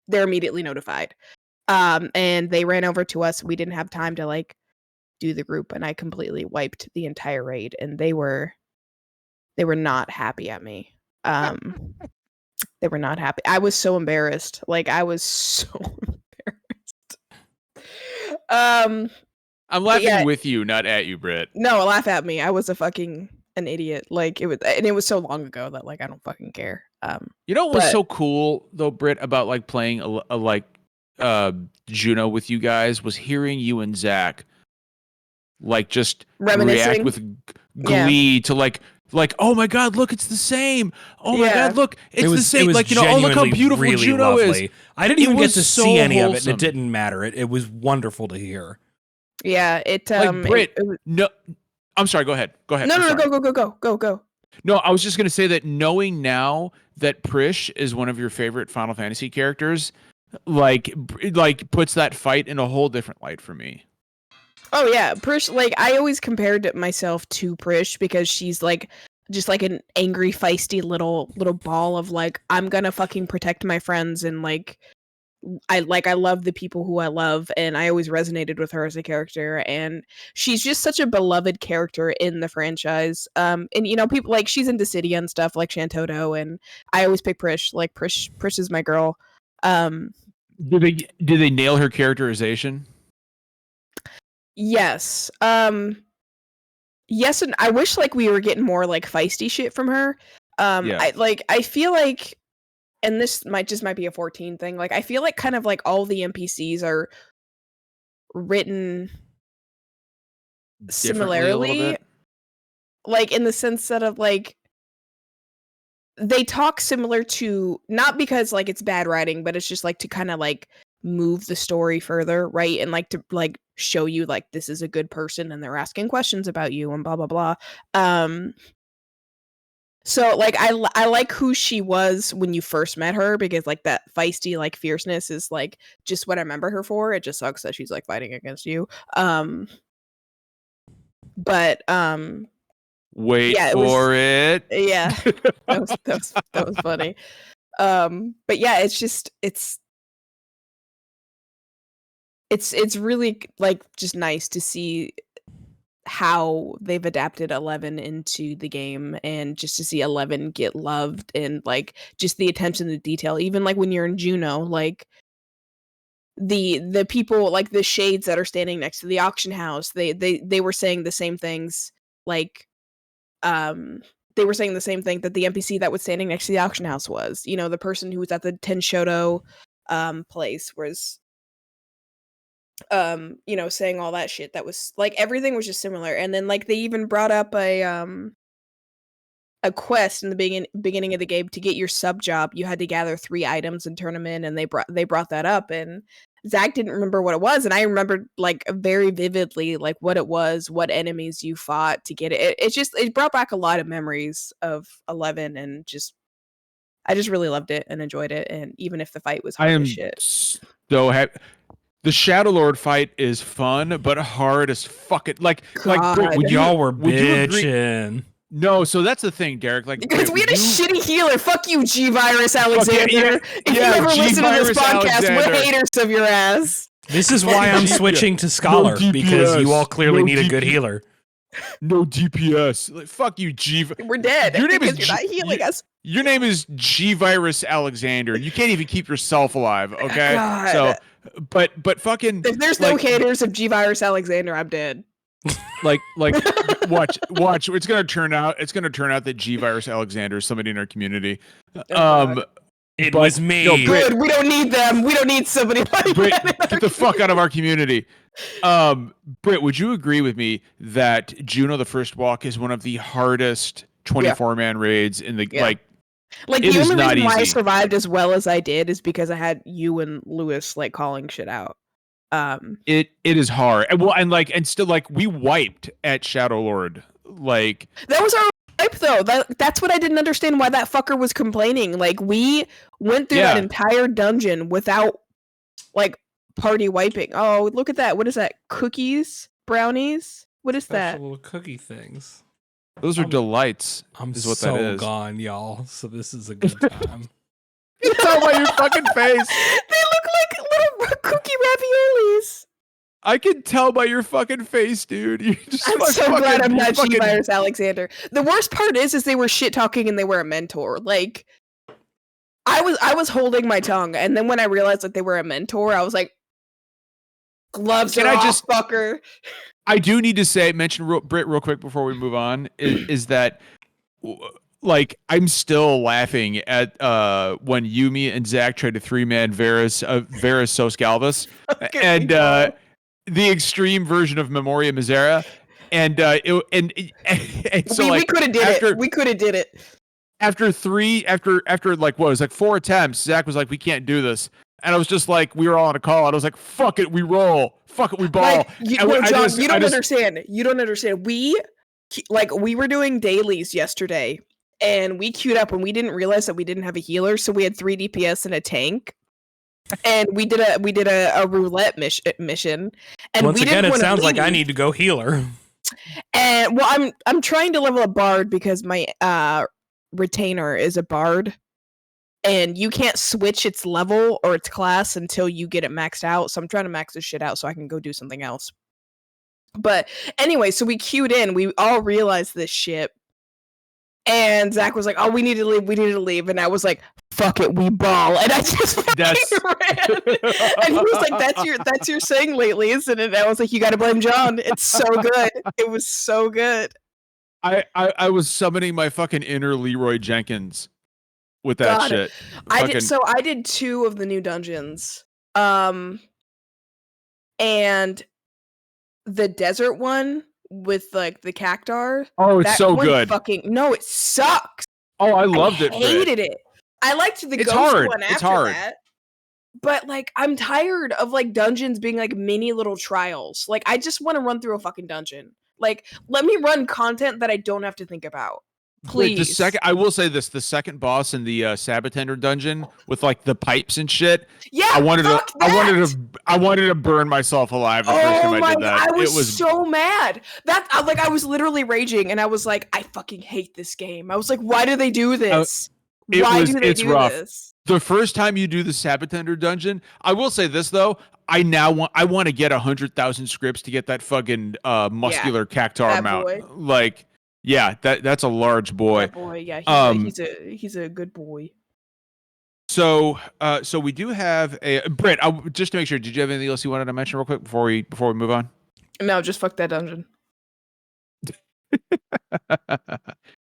they're immediately notified. And they ran over to us. We didn't have time to, like, do the group, and I completely wiped the entire raid, and they were not happy at me. They were not happy. I was so embarrassed. Like, I was so embarrassed. I'm laughing with you, not at you, Britt. No, laugh at me. I was an idiot. Like, it was so long ago that like I don't fucking care. You know what was so cool though, Britt, about like playing a Juno with you guys, was hearing you and Zach like just react with glee to like, oh my god, look, it's the same. Oh my god, look, it's the same. Like, you know, oh, look how beautiful really Juno lovely. Is. I didn't even get to see any of it, and it didn't matter. It was wonderful to hear. Yeah, like Britt. No, I'm sorry. Go ahead. No, go. No, I was just gonna say that knowing now that Prish is one of your favorite Final Fantasy characters, like puts that fight in a whole different light for me. Oh yeah, Prish. Like I always compared myself to Prish because she's like just like an angry, feisty little ball of like I'm gonna fucking protect my friends and like I love the people who I love, and I always resonated with her as a character, and she's just such a beloved character in the franchise. And you know, people like she's in Dissidia and stuff like Shantoto, and I always pick Prish. Like Prish is my girl. Did they nail her characterization? Yes. Yes, and I wish like we were getting more like feisty shit from her. Yeah. I feel like, and this might be a 14 thing. Like I feel like kind of like all the NPCs are written similarly, like in the sense that of like they talk similar to, not because like it's bad writing, but it's just like to kind of like move the story further, right? And like to like show you like this is a good person and they're asking questions about you and blah blah blah. So like I like who she was when you first met her, because like that feisty like fierceness is like just what I remember her for. It just sucks that she's like fighting against you. But wait for it. Yeah, that was funny. But yeah, it's just it's really like just nice to see how they've adapted 11 into the game, and just to see 11 get loved, and like just the attention to detail, even like when you're in Juno, like the people, like the shades that are standing next to the auction house, they were saying the same things, like they were saying the same thing that the NPC that was standing next to the auction house was, you know, the person who was at the Tenshoto place was you know, saying all that shit. That was like everything was just similar. And then like they even brought up a quest in the beginning of the game. To get your sub job, you had to gather 3 items and turn them in, and they brought that up, and Zach didn't remember what it was, and I remembered like very vividly like what it was, what enemies you fought to get it. It brought back a lot of memories of 11, and just I just really loved it and enjoyed it, and even if the fight was hard as shit. So the Shadow Lord fight is fun, but hard as fuck. Like y'all were bitching. No, so that's the thing, Derek. Like, because we had a shitty healer. Fuck you, G-Virus Alexander. If you ever listen to this podcast, we're haters of your ass. This is why I'm switching to Scholar, because you all clearly need a good healer. No DPS. Like, fuck you, G. We're dead. Your name is you're not healing us. Your name is G-Virus Alexander. You can't even keep yourself alive, okay? God. So, but fucking. If there's no haters of G-Virus Alexander, I'm dead. Like watch. It's gonna turn out that G-Virus Alexander is somebody in our community. It was me. No, good. We don't need them. We don't need somebody like that. Get the fuck out of our community. Britt, would you agree with me that Juno the First Walk is one of the hardest 24-man raids in the like the only reason why I survived as well as I did is because I had you and Lewis like calling shit out. It is hard. And still like we wiped at Shadow Lord. Like that was our wipe though. That's what I didn't understand, why that fucker was complaining. Like we went through that entire dungeon without like party wiping. Oh, look at that. What is that? Cookies? Brownies? What is that? Little cookie things. Those are delights. Is what that is. Gone, y'all. So this is a good time. You can tell by your fucking face. They look like little cookie raviolis. I can tell by your fucking face, dude. I'm so glad I'm not G-Virus Alexander. The worst part is they were shit talking and they were a mentor. Like, I was holding my tongue, and then when I realized that they were a mentor, I was like, gloves are off, fucker. I do need to mention Britt real quick before we move on. Is that like I'm still laughing at when Yumi and Zach tried to 3-man Varus Sosgalvus, and the extreme version of Memoria Misera, and so we could have did it. We could have did it. After like what was like 4 attempts, Zach was like, "We can't do this," and I was just like, we were all on a call, and I was like, "Fuck it, we roll. Fuck it, we ball." Like, John, you don't understand. You don't understand. We like we were doing dailies yesterday, and we queued up, and we didn't realize that we didn't have a healer, so we had 3 DPS and a tank. And we did a roulette mission, and once again, it sounds like I need to go healer. And well, I'm trying to level a bard because my retainer is a bard, and you can't switch its level or its class until you get it maxed out. So I'm trying to max this shit out so I can go do something else. But anyway, so we queued in. We all realized this shit. And Zach was like, "Oh, we need to leave." And I was like, "Fuck it, we ball." And I just ran. And he was like, "That's your saying lately, isn't it?" And I was like, "You got to blame John. It's so good. It was so good." I was summoning my fucking inner Leroy Jenkins with that shit. I did 2 of the new dungeons, and the desert one with like the cactar. Oh, it's so good. No, it sucks. Oh, I loved it. Hated it. I liked the ghost one after that. But like, I'm tired of like dungeons being like mini little trials. Like, I just want to run through a fucking dungeon. Like, let me run content that I don't have to think about. Please. I will say this: the second boss in the Sabatender dungeon with like the pipes and shit. Yeah, I wanted to burn myself alive the first time I did that. I was so mad. I was literally raging, and I was like, I fucking hate this game. I was like, why do they do this? It's rough. This? The first time you do the Sabatender dungeon, I will say this though: I want to get 100,000 scripts to get that fucking muscular cactar mount. Boy. Like. Yeah, that's a large boy. That boy, yeah, he's a good boy. So we do have a Britt. Just to make sure, did you have anything else you wanted to mention real quick before we move on? No, just fuck that dungeon.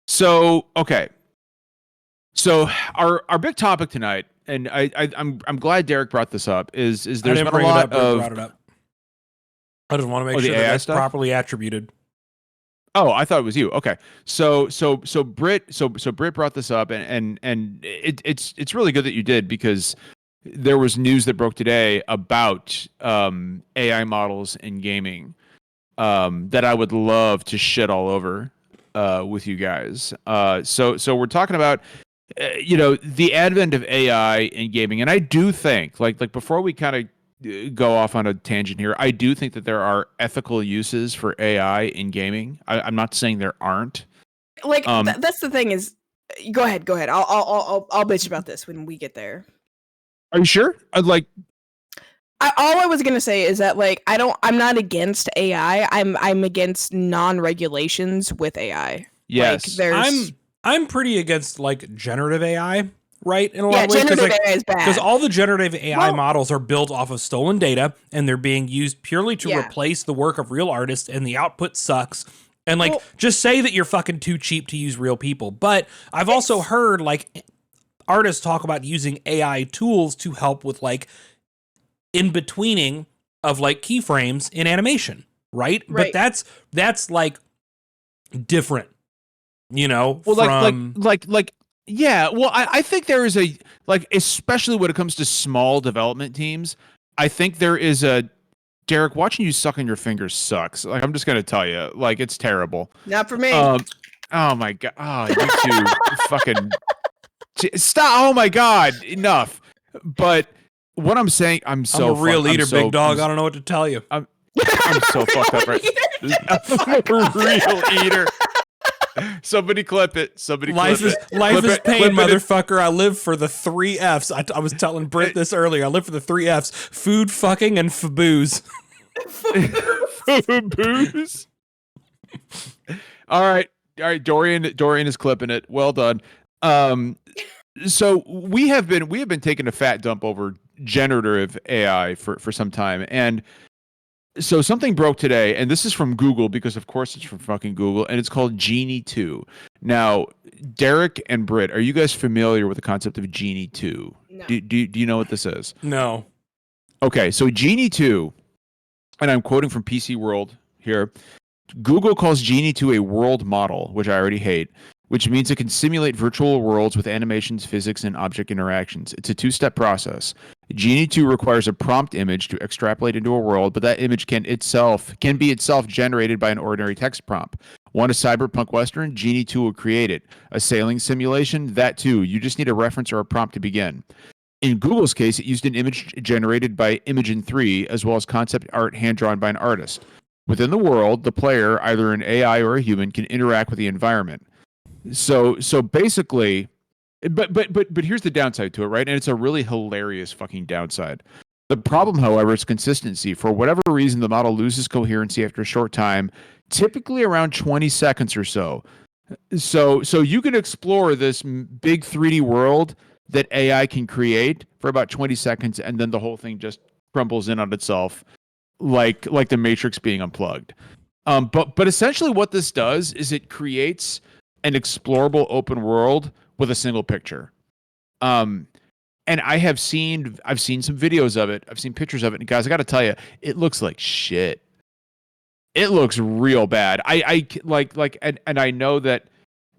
So okay, so our big topic tonight, and I'm glad Derek brought this up. Is there's been a lot of. Brought it up. I just want to make sure that's properly attributed. Oh, I thought it was you. Okay, so Britt brought this up, and it's really good that you did, because there was news that broke today about AI models in gaming that I would love to shit all over with you guys. So we're talking about the advent of AI in gaming, and I do think like before we kind of go off on a tangent here, I do think that there are ethical uses for AI in gaming. I'm not saying there aren't. Like that's the thing is, go ahead. I'll bitch about this when we get there. Are you sure? All I was gonna say is that like I'm not against AI. I'm against non-regulations with AI. Yes, like, I'm pretty against like generative AI. Right, in a lot of ways, because all the generative AI models are built off of stolen data, and they're being used purely to replace the work of real artists, and the output sucks. And like, just say that you're fucking too cheap to use real people. But I've also heard like artists talk about using AI tools to help with like in betweening of like keyframes in animation, right? But that's like different, Well, like. Yeah, well, I think there is a, like, especially when it comes to small development teams, I think there is a, Derek, watching you suck on your fingers sucks. Like, I'm just going to tell you, like, it's terrible. Not for me. Oh, my God. Oh, you two fucking, stop. Oh, my God. Enough. But what I'm saying, I'm a real eater, big dog. I don't know what to tell you. I'm so fucked up right now. Real eater. Somebody clip it. Life is pain, motherfucker. I live for the 3 Fs. I was telling Britt this earlier. I live for the 3 Fs: food, fucking, and booze. Booze. All right. Dorian is clipping it. Well done. So we have been taking a fat dump over generative AI for some time, and so something broke today, and this is from Google, because of course it's from fucking Google, and it's called Genie 2. Now, Derek and Britt, are you guys familiar with the concept of Genie 2? No. Do you know what this is? No. Okay, so Genie 2, and I'm quoting from PC World here, Google calls Genie 2 a world model, which I already hate, which means it can simulate virtual worlds with animations, physics, and object interactions. It's a 2-step process. Genie 2 requires a prompt image to extrapolate into a world, but that image can be itself generated by an ordinary text prompt. Want a cyberpunk western? Genie 2 will create it. A sailing simulation? That too. You just need a reference or a prompt to begin. In Google's case, it used an image generated by Imagen 3, as well as concept art hand-drawn by an artist. Within the world, the player, either an AI or a human, can interact with the environment. So basically, but here's the downside to it, right? And it's a really hilarious fucking downside. The problem, however, is consistency. For whatever reason, the model loses coherency after a short time, typically around 20 seconds or so. So you can explore this big 3D world that AI can create for about 20 seconds, and then the whole thing just crumbles in on itself, like the Matrix being unplugged. But essentially what this does is it creates an explorable open world with a single picture. And I've seen some videos of it. I've seen pictures of it. And guys, I got to tell you, it looks like shit. It looks real bad. And I know that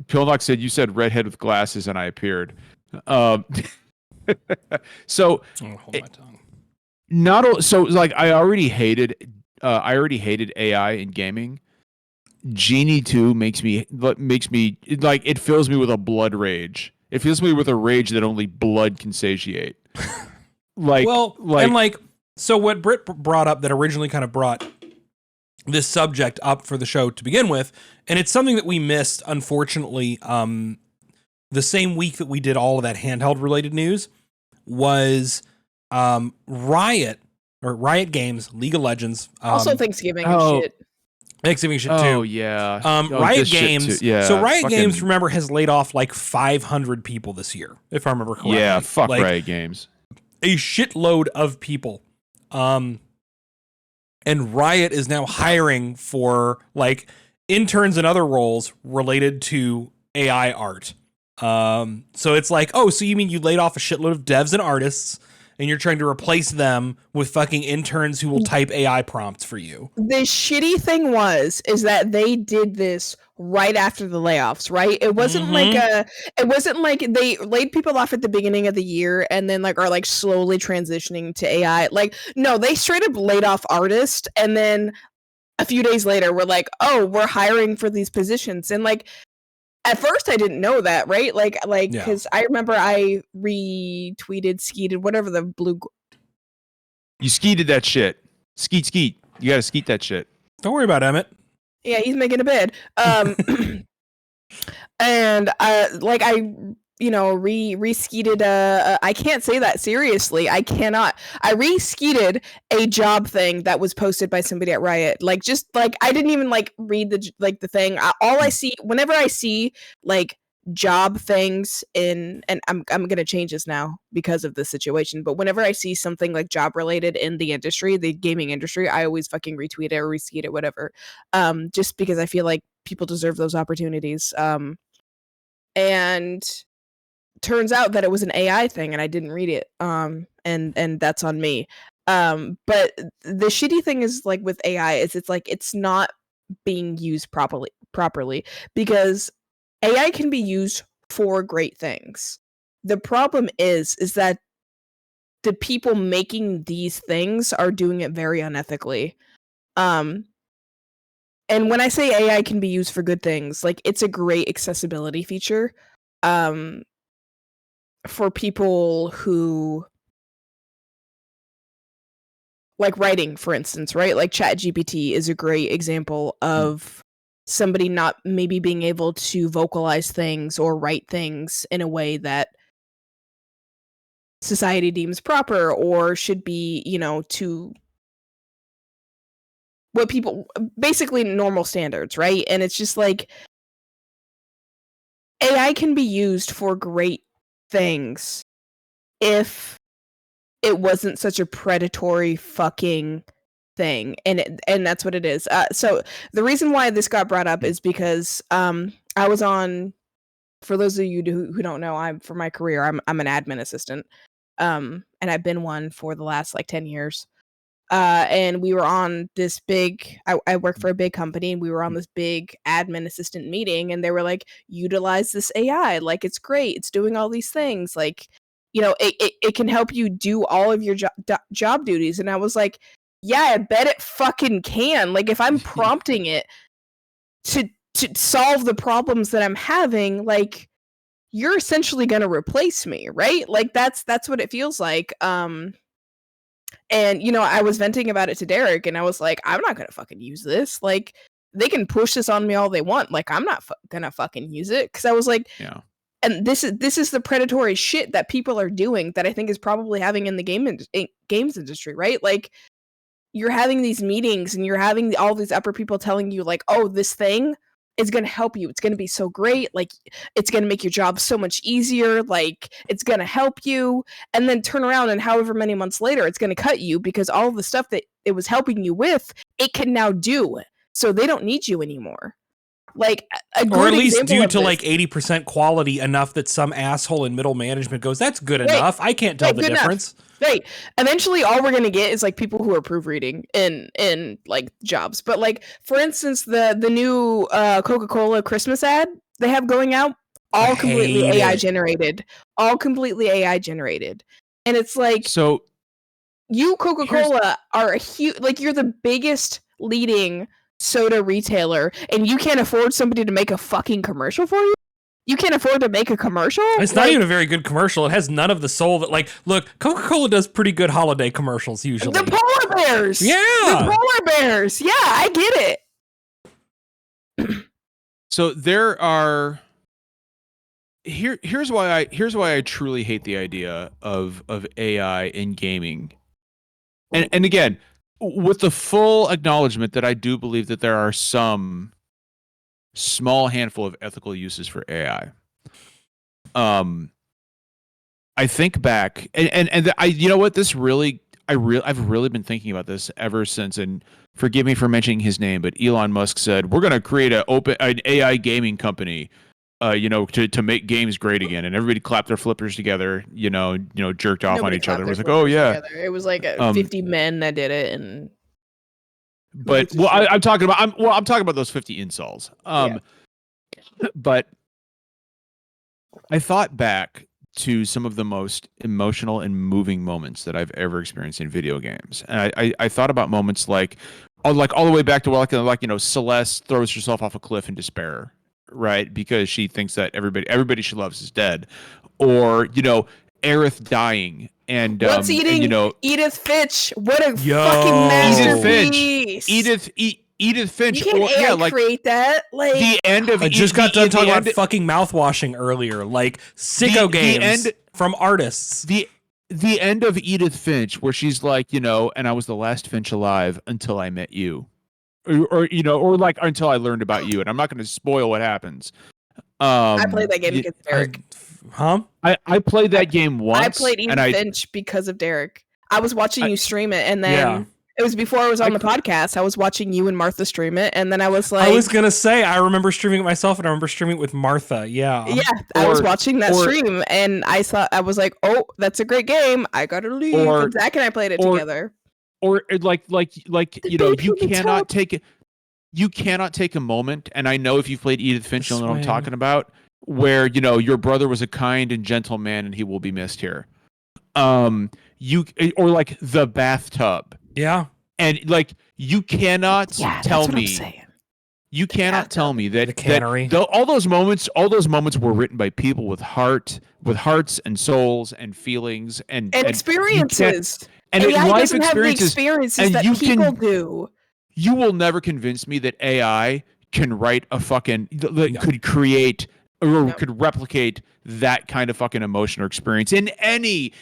Pilnock said, you said redhead with glasses, and I appeared. So hold my tongue. I already hated AI in gaming. Genie 2 makes me like, it fills me with a blood rage. It fills me with a rage that only blood can satiate. So what Britt brought up that originally kind of brought this subject up for the show to begin with, and it's something that we missed, unfortunately, the same week that we did all of that handheld related news, was Riot Games, League of Legends. Also Thanksgiving and shit. Thanksgiving shit too. Oh yeah. Riot Games. So Riot fucking Games, remember, has laid off like 500 people this year, if I remember correctly. Yeah, fuck like, Riot Games. A shitload of people. And Riot is now hiring for like interns and other roles related to AI art. So it's like, oh, so you mean you laid off a shitload of devs and artists, and you're trying to replace them with fucking interns who will type AI prompts for you. The shitty thing is that they did this right after the layoffs, right? It wasn't like they laid people off at the beginning of the year and then like are like slowly transitioning to AI. Like, no, they straight up laid off artists, and then a few days later we're like, oh, we're hiring for these positions. And like, at first I didn't know that, right? Like, because I remember I retweeted, skeeted, whatever the blue. You skeeted that shit. Skeet. You gotta skeet that shit. Don't worry about Emmett. Yeah, he's making a bid. And re-skeeted I can't say that seriously. I cannot. I re-skeeted a job thing that was posted by somebody at Riot. Like, just like, I didn't even like read the thing. All I see whenever I see like job things and I'm gonna change this now because of the situation, but whenever I see something like job related in the industry, the gaming industry, I always fucking retweet it or reskeet it, whatever. Just because I feel like people deserve those opportunities. And turns out that it was an AI thing and I didn't read it. And that's on me. But the shitty thing is like with AI is it's like it's not being used properly because AI can be used for great things. The problem is that the people making these things are doing it very unethically. And when I say AI can be used for good things, like it's a great accessibility feature. For people who like writing, for instance, right? Like ChatGPT is a great example of somebody not maybe being able to vocalize things or write things in a way that society deems proper or should be, to what people basically normal standards, right? And it's just like AI can be used for great things if it wasn't such a predatory fucking thing, and that's what it is. So the reason why this got brought up is because I was on, for those of you who don't know, for my career I'm an admin assistant, and I've been one for the last like 10 years. And we were on this big, I work for a big company, and we were on this big admin assistant meeting, and they were like, utilize this AI, like it's great, it's doing all these things, like, it can help you do all of your job duties. And I was like, yeah, I bet it fucking can. Like, if I'm prompting it to to solve the problems that I'm having, like, you're essentially going to replace me, right? Like, that's what it feels like. And, you know, I was venting about it to Derek, and I was like, I'm not going to fucking use this. Like, they can push this on me all they want. Like, I'm not gonna fucking use it. Because I was like, yeah. And this is the predatory shit that people are doing that I think is probably having in the games industry, right? Like, you're having these meetings and you're having all these upper people telling you, like, oh, this thing is going to help you. It's going to be so great. Like, it's going to make your job so much easier. Like, it's going to help you. And then turn around and however many months later, it's going to cut you because all the stuff that it was helping you with, it can now do. So they don't need you anymore. Like, or at least due to like 80% quality enough that some asshole in middle management goes, that's good enough. I can't tell the difference. Right. Eventually all we're going to get is like people who are proofreading in like jobs. But like, for instance, the new Coca-Cola Christmas ad they have going out, all completely AI generated. All completely AI generated. And it's like, so you Coca-Cola are a huge, like, you're the biggest leading soda retailer, and you can't afford somebody to make a fucking commercial for you? You can't afford to make a commercial? It's not even a very good commercial. It has none of the soul that, like, look, Coca-Cola does pretty good holiday commercials usually. The polar bears! Yeah! The polar bears! Yeah, I get it. So there are... Here's why I truly hate the idea of AI in gaming. And again, with the full acknowledgement that I do believe that there are some small handful of ethical uses for AI. I think back and I, you know what, this really, I've really been thinking about this ever since, and forgive me for mentioning his name, but Elon Musk said, we're going to create an AI gaming company, you know, to make games great again. And everybody clapped their flippers together, you know, jerked off on each other. It was like, oh yeah. Together. It was like 50 men that did it. And but well, I'm talking about those 50 incels. But I thought back to some of the most emotional and moving moments that I've ever experienced in video games. And I thought about moments like all the way back to like, you know, Celeste throws herself off a cliff in despair, right? Because she thinks that everybody she loves is dead. Or, you know, Aerith dying and what's eating and, you know, Edith Finch. What a fucking masterpiece. Edith Finch. You can't AI create that. Like, the end of I just got done talking about fucking mouthwashing earlier. Like sicko games from artists. The end of Edith Finch, where she's like, you know, and I was the last Finch alive until I met you, or you know, or like until I learned about you. And I'm not going to spoil what happens. I played that game against Derek. I played that game once. I played Edith Finch because of Derek. I was watching you stream it, and then it was before I was on the podcast. I was watching you and Martha stream it, and then I was like, I was gonna say, I remember streaming it myself, and I remember streaming it with Martha. Yeah, I was watching that stream, and I was like, oh, that's a great game. I gotta leave. And Zach and I played it together. Or like you know, you cannot take it. You cannot take a moment, and I know if you've played Edith Finch, you'll know what I'm talking about, where, you know, your brother was a kind and gentle man, and he will be missed here. Or like the bathtub. Yeah. And like, you cannot tell me. You cannot tell me that all those moments were written by people with hearts and souls and feelings and experiences. And AI life doesn't have the experiences that people do. You will never convince me that AI can write a fucking could create or could replicate that kind of fucking emotion or experience in any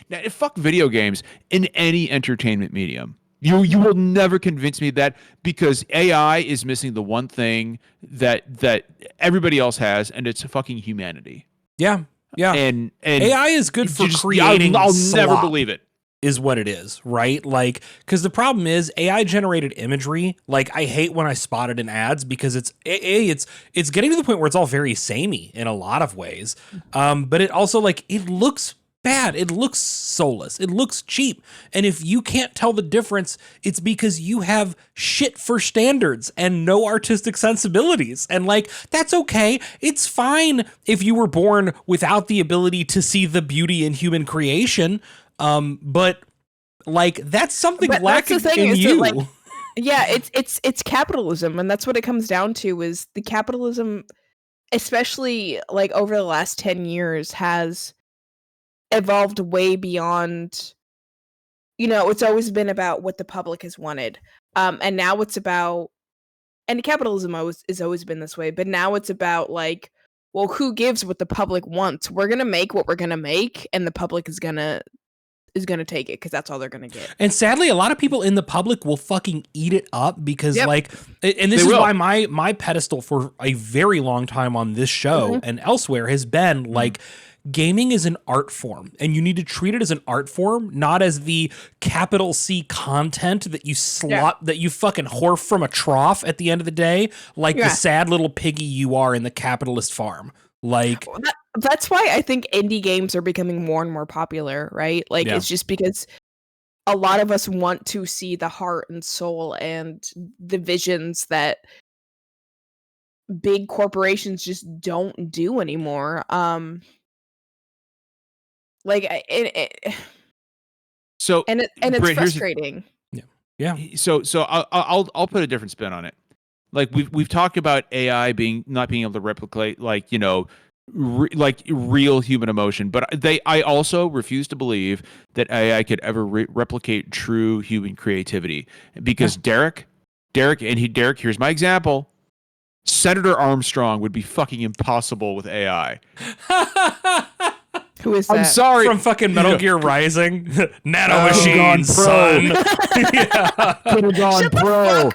video games, in any entertainment medium. You will never convince me that, because AI is missing the one thing that everybody else has, and it's fucking humanity. Yeah. And AI is good for creating. I'll never believe it. Is what it is, right? Like, because the problem is AI generated imagery. Like, I hate when I spot it in ads, because it's getting to the point where it's all very samey in a lot of ways. But it also, like, it looks bad. It looks soulless. It looks cheap. And if you can't tell the difference, it's because you have shit for standards and no artistic sensibilities. And like, that's okay. It's fine if you were born without the ability to see the beauty in human creation. But like, that's something lacking in you. Yeah, it's capitalism, and that's what it comes down to. Is the capitalism, especially like over the last 10 years, has evolved way beyond. It's always been about what the public has wanted, and now it's about. And capitalism has always been this way, but now it's about like, well, who gives what the public wants? We're gonna make what we're gonna make, and the public is gonna take it because that's all they're gonna get. And sadly, a lot of people in the public will fucking eat it up because like, and this is why my pedestal for a very long time on this show and elsewhere has been like, gaming is an art form, and you need to treat it as an art form, not as the capital C content that you that you fucking whore from a trough at the end of the day, like the sad little piggy you are in the capitalist farm. Like that's why I think indie games are becoming more and more popular, right? Like it's just because a lot of us want to see the heart and soul and the visions that big corporations just don't do anymore. Like so and it's Britt, frustrating. Yeah. So I'll put a different spin on it. Like we've talked about AI not being able to replicate like like real human emotion, but I also refuse to believe that AI could ever replicate true human creativity because Derek, here's my example. Senator Armstrong would be fucking impossible with AI. Who is that? I'm sorry. From fucking Metal Gear Rising. Nano machines, son. Could have gone pro.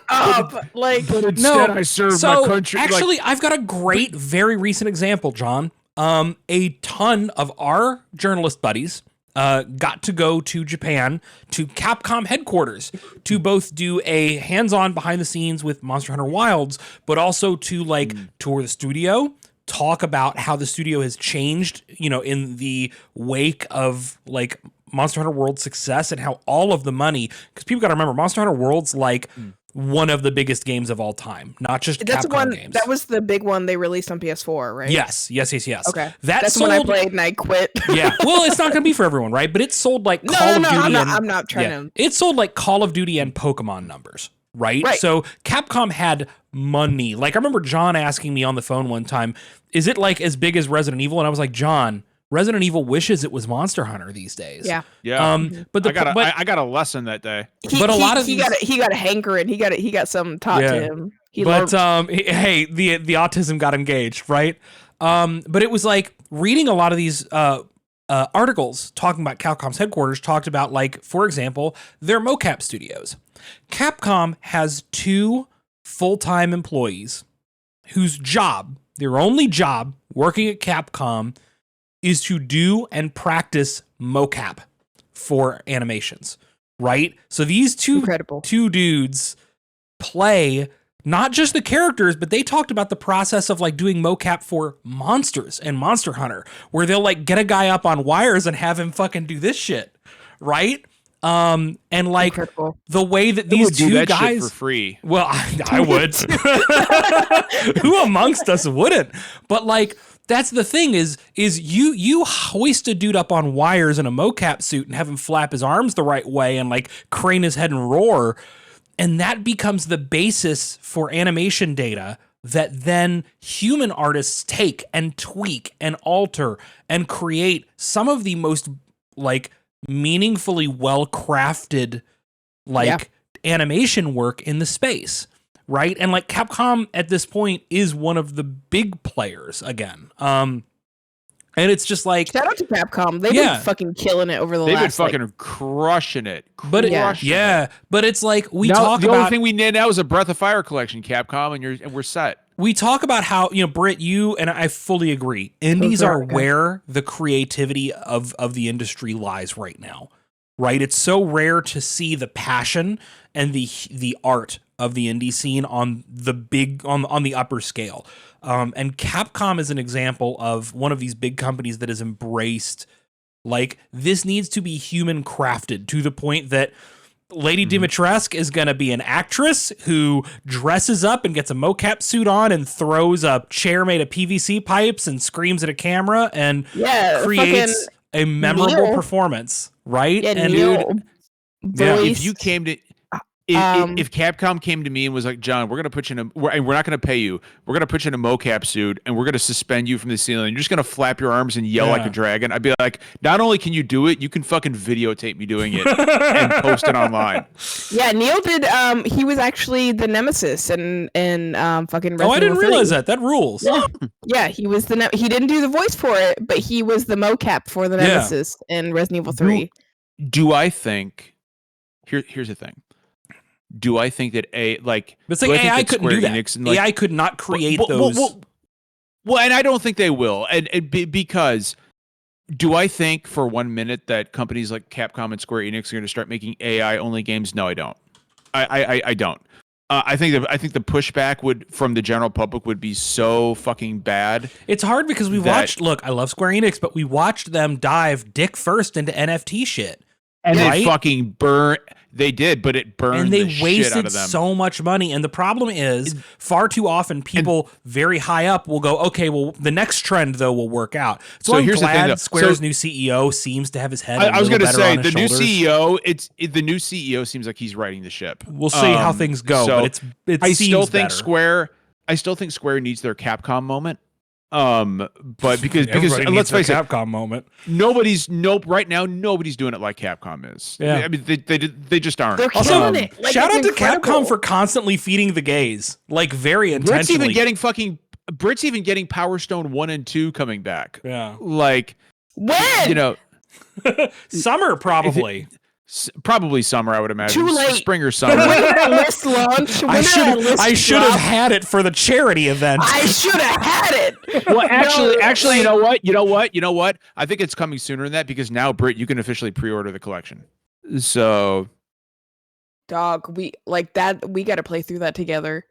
Like, but instead I served my country. Actually, I've got a great, very recent example, John. A ton of our journalist buddies got to go to Japan to Capcom headquarters to both do a hands-on behind the scenes with Monster Hunter Wilds, but also to like tour the studio, talk about how the studio has changed, in the wake of like Monster Hunter World's success and how all of the money, because people got to remember Monster Hunter World's like one of the biggest games of all time, not just Capcom games. That was the big one they released on PS4, right? Yes. Okay. That's when I played and I quit. Yeah. Well, it's not going to be for everyone, right? But it sold like Call of Duty. I'm not trying to. It sold like Call of Duty and Pokemon numbers, right? So Capcom had money. Like I remember John asking me on the phone one time, is it like as big as Resident Evil? And I was like, John, Resident Evil wishes it was Monster Hunter these days. Yeah. But I got a lesson that day. He got a hankering. He got something taught to him. Hey, the autism got engaged, right? But it was like reading a lot of these articles talking about Capcom's headquarters talked about, like, for example, their mocap studios. Capcom has 2 full-time employees whose their only job working at Capcom is to do and practice for animations, right? So these two dudes play not just the characters, but they talked about the process of like doing mocap for monsters and Monster Hunter, where they'll like get a guy up on wires and have him fucking do this shit, right? And like the way that these two guys shit for free. Well, I would. Who amongst us wouldn't? But like that's the thing is you hoist a dude up on wires in a mocap suit and have him flap his arms the right way and like crane his head and roar, and that becomes the basis for animation data that then human artists take and tweak and alter and create some of the most like meaningfully well-crafted animation work in the space, right? And like Capcom at this point is one of the big players again. And it's just like shout out to Capcom. They've been fucking killing it over the last. They've been fucking crushing it. But it's like the only thing we need now is a Breath of Fire collection, Capcom, and we're set. We talk about how, Britt, you and I fully agree. Indies are where the creativity of the industry lies right now, right? It's so rare to see the passion and the art of the indie scene on the upper scale. And Capcom is an example of one of these big companies that has embraced, like, this needs to be human crafted to the point that Lady Dimitrescu is going to be an actress who dresses up and gets a mocap suit on and throws a chair made of PVC pipes and screams at a camera and creates a memorable performance, right? Yeah, and Neil, now, if you came to If Capcom came to me and was like, John, we're going to put you in we're not going to pay you. We're going to put you in a mocap suit and we're going to suspend you from the ceiling. You're just going to flap your arms and yell like a dragon. I'd be like, not only can you do it, you can fucking videotape me doing it and post it online. Yeah, Neil did. He was actually the nemesis in fucking Resident Evil 3. I didn't realize that. That rules. Yeah, he was he didn't do the voice for it, but he was the mocap for the nemesis in Resident Evil 3. Do I think... Here's the thing. Do I think that it's like AI couldn't do that. AI could not create those. Well, and I don't think they will. And because do I think for 1 minute that companies like Capcom and Square Enix are going to start making AI only games? No, I don't. I don't. I think the pushback from the general public would be so fucking bad. It's hard because we watched. Look, I love Square Enix, but we watched them dive dick first into NFT shit. And they fucking burn. They did, but it burned and they the wasted shit out of them. So much money. And the problem is, far too often, people very high up will go, okay, well, the next trend though will work out. So I'm here's glad the thing, Square's new CEO seems to have his head. I was going to say the new CEO. The new CEO seems like he's riding the ship. We'll see how things go, but I still think Square needs their Capcom moment. But because let's face it, Capcom moment. Right now nobody's doing it like Capcom is. Yeah, I mean they just aren't. They're killing it. Like, shout out to Capcom for constantly feeding the gays, like very intentionally. Brit's even getting Power Stone 1 and 2 coming back. Yeah, like when summer probably. Probably summer, I would imagine. Too late. Spring or summer. List launch. I should have had it for the charity event. I should have had it. Well, actually, you know what? I think it's coming sooner than that because now, Britt, you can officially pre-order the collection. So, dog, we got to play through that together.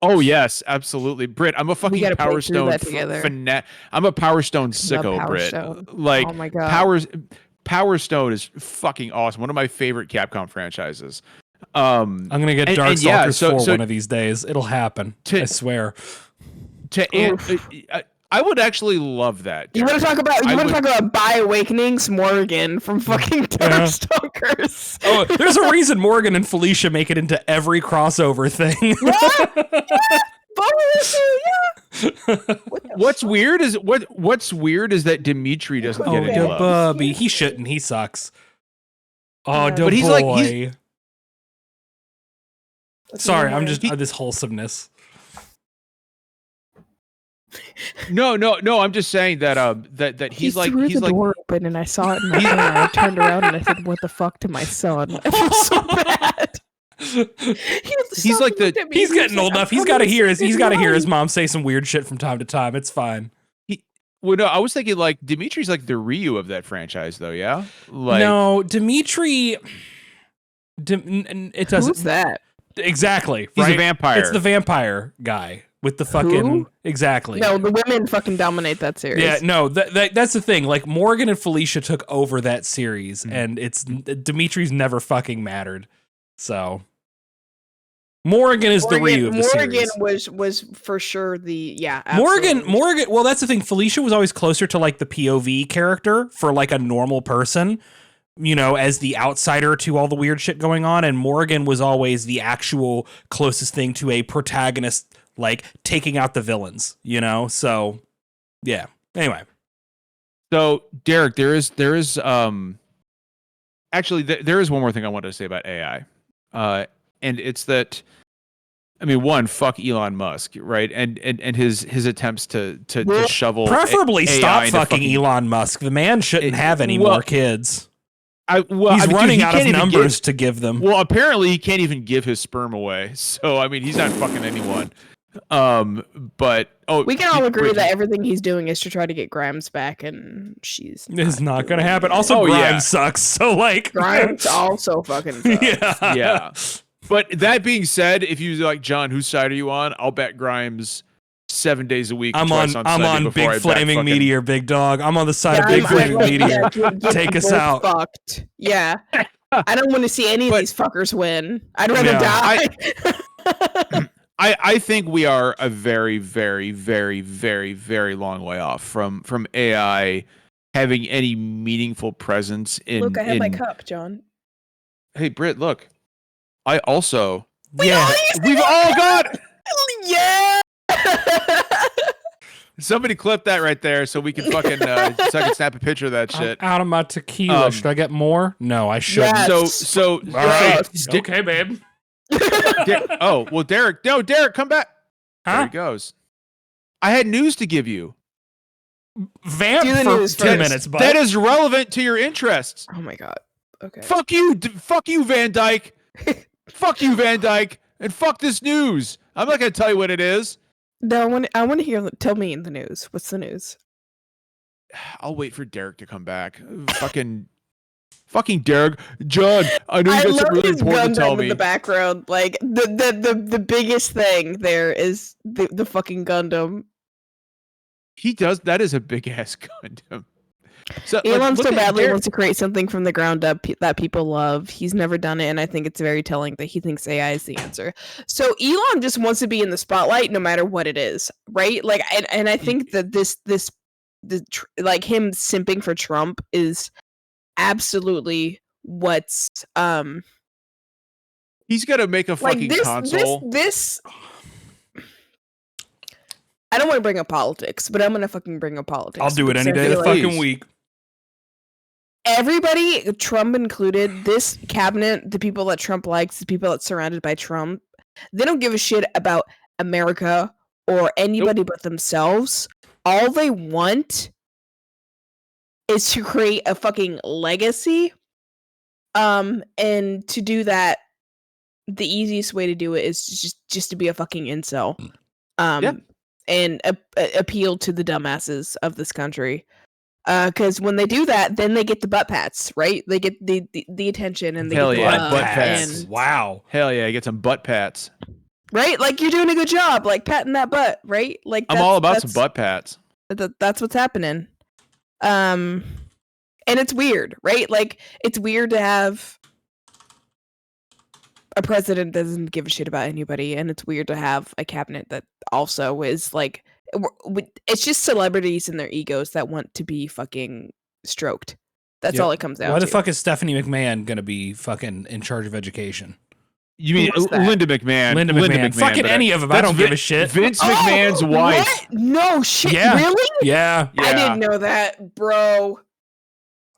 Oh yes, absolutely, Britt. I'm a fucking Power Stone fanatic. I'm a Power Stone sicko, Britt. Like, oh my god, Power Stone is fucking awesome. One of my favorite Capcom franchises. I'm gonna get Darkstalkers 4 one of these days. It'll happen. I swear. I would actually love that. You want to talk about By Awakenings, Morgan from fucking Darkstalkers. Oh, there's a reason Morgan and Felicia make it into every crossover thing. What's weird is that Dimitri doesn't get any love. Bubby, he shouldn't. He sucks. Oh, but he's boy. Sorry, I'm just this wholesomeness. No. I'm just saying that that he's like threw the door open and I saw it in my hand. And I turned around and I said, "What the fuck?" to my son. I feel so bad. He's getting old enough. He's got to hear his mom say some weird shit from time to time. It's fine. Well, no, I was thinking like Dimitri's like the Ryu of that franchise, though. Yeah. Like, no, Dimitri. It doesn't. Who's that? Exactly. He's right? a vampire. It's the vampire guy with the fucking exactly. No, the women fucking dominate that series. Yeah, no, that's the thing. Like Morgan and Felicia took over that series, and it's Dimitri's never fucking mattered. So. Morgan is the Ryu of the series. Morgan was for sure absolutely. Morgan, well, that's the thing. Felicia was always closer to like the POV character for like a normal person, you know, as the outsider to all the weird shit going on. And Morgan was always the actual closest thing to a protagonist, like taking out the villains, you know? So, yeah. Anyway. So, Derek, there is actually, there is one more thing I wanted to say about AI. And it's that, I mean, one, fuck Elon Musk, right? And his attempts to shovel. Preferably stop fucking Elon Musk. The man shouldn't have any more kids. He's running out of numbers to give them. Well, apparently he can't even give his sperm away. So I mean, he's not fucking anyone. But we can all agree that everything he's doing is to try to get Grimes back, and it's not gonna happen. Also, Grimes sucks. So like, Grimes also fucking sucks. Yeah. But that being said, if you like, John, whose side are you on? I'll bet Grimes 7 days a week. I'm on Big Flaming Meteor, big dog. I'm on the side of Big Flaming Meteor. Take us out. Fucked. Yeah. I don't want to see any of these fuckers win. I'd rather die. I think we are a very, very, very, very, very long way off from AI having any meaningful presence in. Look, I have my cup, John. Hey, Britt, look. I also. We've all got. Yeah. Somebody clip that right there so we can fucking so I can snap a picture of that shit. I'm out of my tequila. Should I get more? No, I shouldn't. Yes. So all right. Okay, babe. Derek, come back. Huh? There he goes. I had news to give you. Vamp for 2 minutes, but that is relevant to your interests. Oh my god. Okay. Fuck you, Van Dyke. Fuck you, Van Dyke, and fuck this news. I'm not gonna tell you what it is. No, I want to hear. Tell me in the news. What's the news? I'll wait for Derek to come back. Fucking Derek, John. I know you got something really important to tell me. In the background, like the biggest thing there is the fucking Gundam. He does. That is a big ass Gundam. So, Elon so badly wants to create something from the ground up that people love. He's never done it, and I think it's very telling that he thinks AI is the answer. So Elon just wants to be in the spotlight no matter what it is, right? Like, and I think that like him simping for Trump is absolutely what's he's gonna make a fucking console. This I don't want to bring up politics, but I'm gonna fucking bring up politics. I'll do it any day of the fucking week. Everybody, Trump included, this cabinet, the people that Trump likes, the people that's surrounded by Trump, they don't give a shit about America or anybody but themselves. All they want is to create a fucking legacy. And to do that, the easiest way to do it is just to be a fucking incel. And appeal to the dumbasses of this country. Because when they do that, then they get the butt pats, right? They get the attention and they get the butt pats. Wow. Hell yeah, get some butt pats. Right? Like you're doing a good job, like patting that butt, right? Like I'm all about some butt pats. That's what's happening. And it's weird, right? Like it's weird to have a president that doesn't give a shit about anybody, and it's weird to have a cabinet that also is like, it's just celebrities and their egos that want to be fucking stroked. That's all it comes down to. Why the fuck is Stephanie McMahon gonna be fucking in charge of education? You mean Linda McMahon? Linda McMahon. Fucking any of them. I don't give a shit. Vince McMahon's wife. What? No shit. Yeah. Really? Yeah. I didn't know that, bro.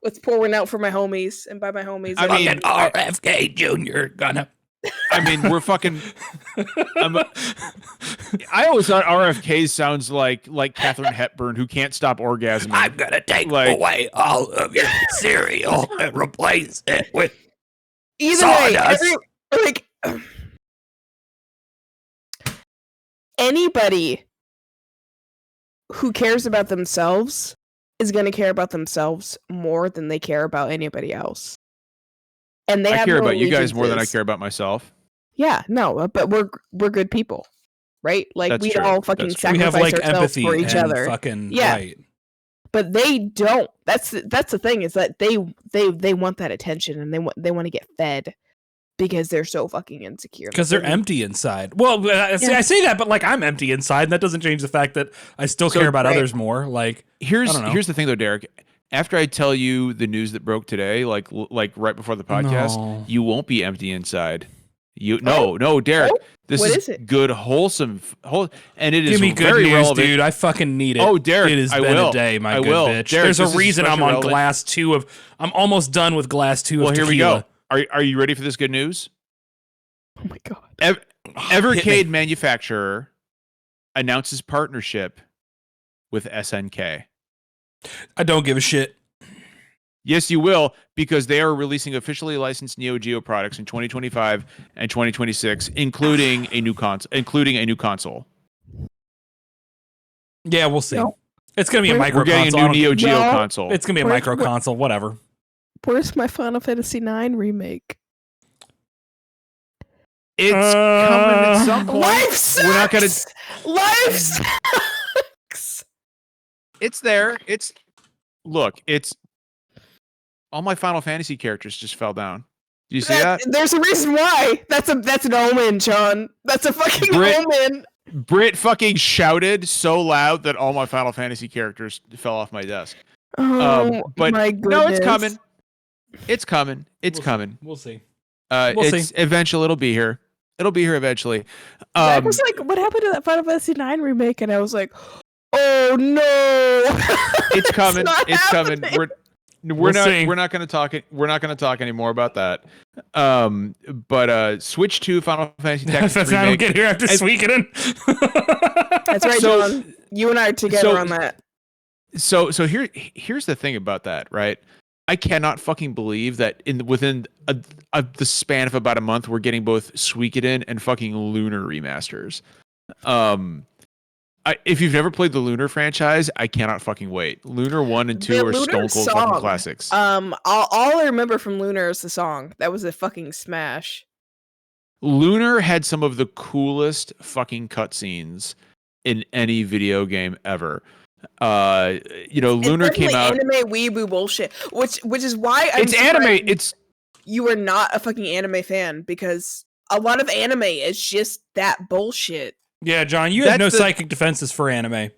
Let's pour one out for my homies, and by my homies, I mean RFK Jr. gonna. I mean, we're fucking. I always thought RFK sounds like Katharine Hepburn, who can't stop orgasming. I'm gonna take away all of your cereal and replace it with sawdust. Anybody who cares about themselves is going to care about themselves more than they care about anybody else. And I care about you guys more than I care about myself. Yeah, no, but we're good people, right? Like we all fucking sacrifice ourselves for each other. Fucking right. But they don't. That's the thing, is that they want that attention, and they want to get fed because they're so fucking insecure. Because they're empty inside. Well, I say that, but like I'm empty inside, and that doesn't change the fact that I still care about others more. Like here's the thing though, Derek. After I tell you the news that broke today, like right before the podcast, you won't be empty inside. No, Derek. This is good, wholesome, and it is give me good very news, relevant. dude. I fucking need it. Oh, Derek, it has been a day, my good bitch. Derek, there's a reason I'm on glass 2 of. I'm almost done with glass 2 of tequila. Here we go. Are you ready for this good news? Oh my god. Evercade manufacturer announces partnership with SNK. I don't give a shit. Yes, you will, because they are releasing officially licensed Neo Geo products in 2025 and 2026, including a new console. Yeah, we'll see. No. It's gonna be a micro. We're getting a new Neo Geo console. It's gonna be a micro console. Whatever. Where's my Final Fantasy IX remake? It's coming at some point. Life sucks! We're not gonna. Life sucks! It's there. It's all my Final Fantasy characters just fell down. Do you see that? There's a reason why. That's an omen, John. That's a fucking omen. Brit fucking shouted so loud that all my Final Fantasy characters fell off my desk. Oh, but my goodness. No, it's coming. It's coming. It's coming. We'll see. It's see. Eventually it'll be here. It'll be here eventually. I was like, what happened to that Final Fantasy IX remake? And I was like, oh no, it's coming. It's coming. We're not going to talk anymore about that. But Switch 2 Final Fantasy Tactics That's remake. I don't get here after Suikoden. That's right, John. You and I are together on that. So here's the thing about that, right? I cannot fucking believe that within the span of about a month, we're getting both Suikoden and fucking Lunar remasters. If you've never played the Lunar franchise, I cannot fucking wait. Lunar 1 and 2 are stone cold fucking classics. All I remember from Lunar is the song. That was a fucking smash. Lunar had some of the coolest fucking cutscenes in any video game ever. Lunar came out anime weeaboo bullshit, which is why it's anime. You are not a fucking anime fan, because a lot of anime is just that bullshit. Yeah, John, you have no psychic defenses for anime.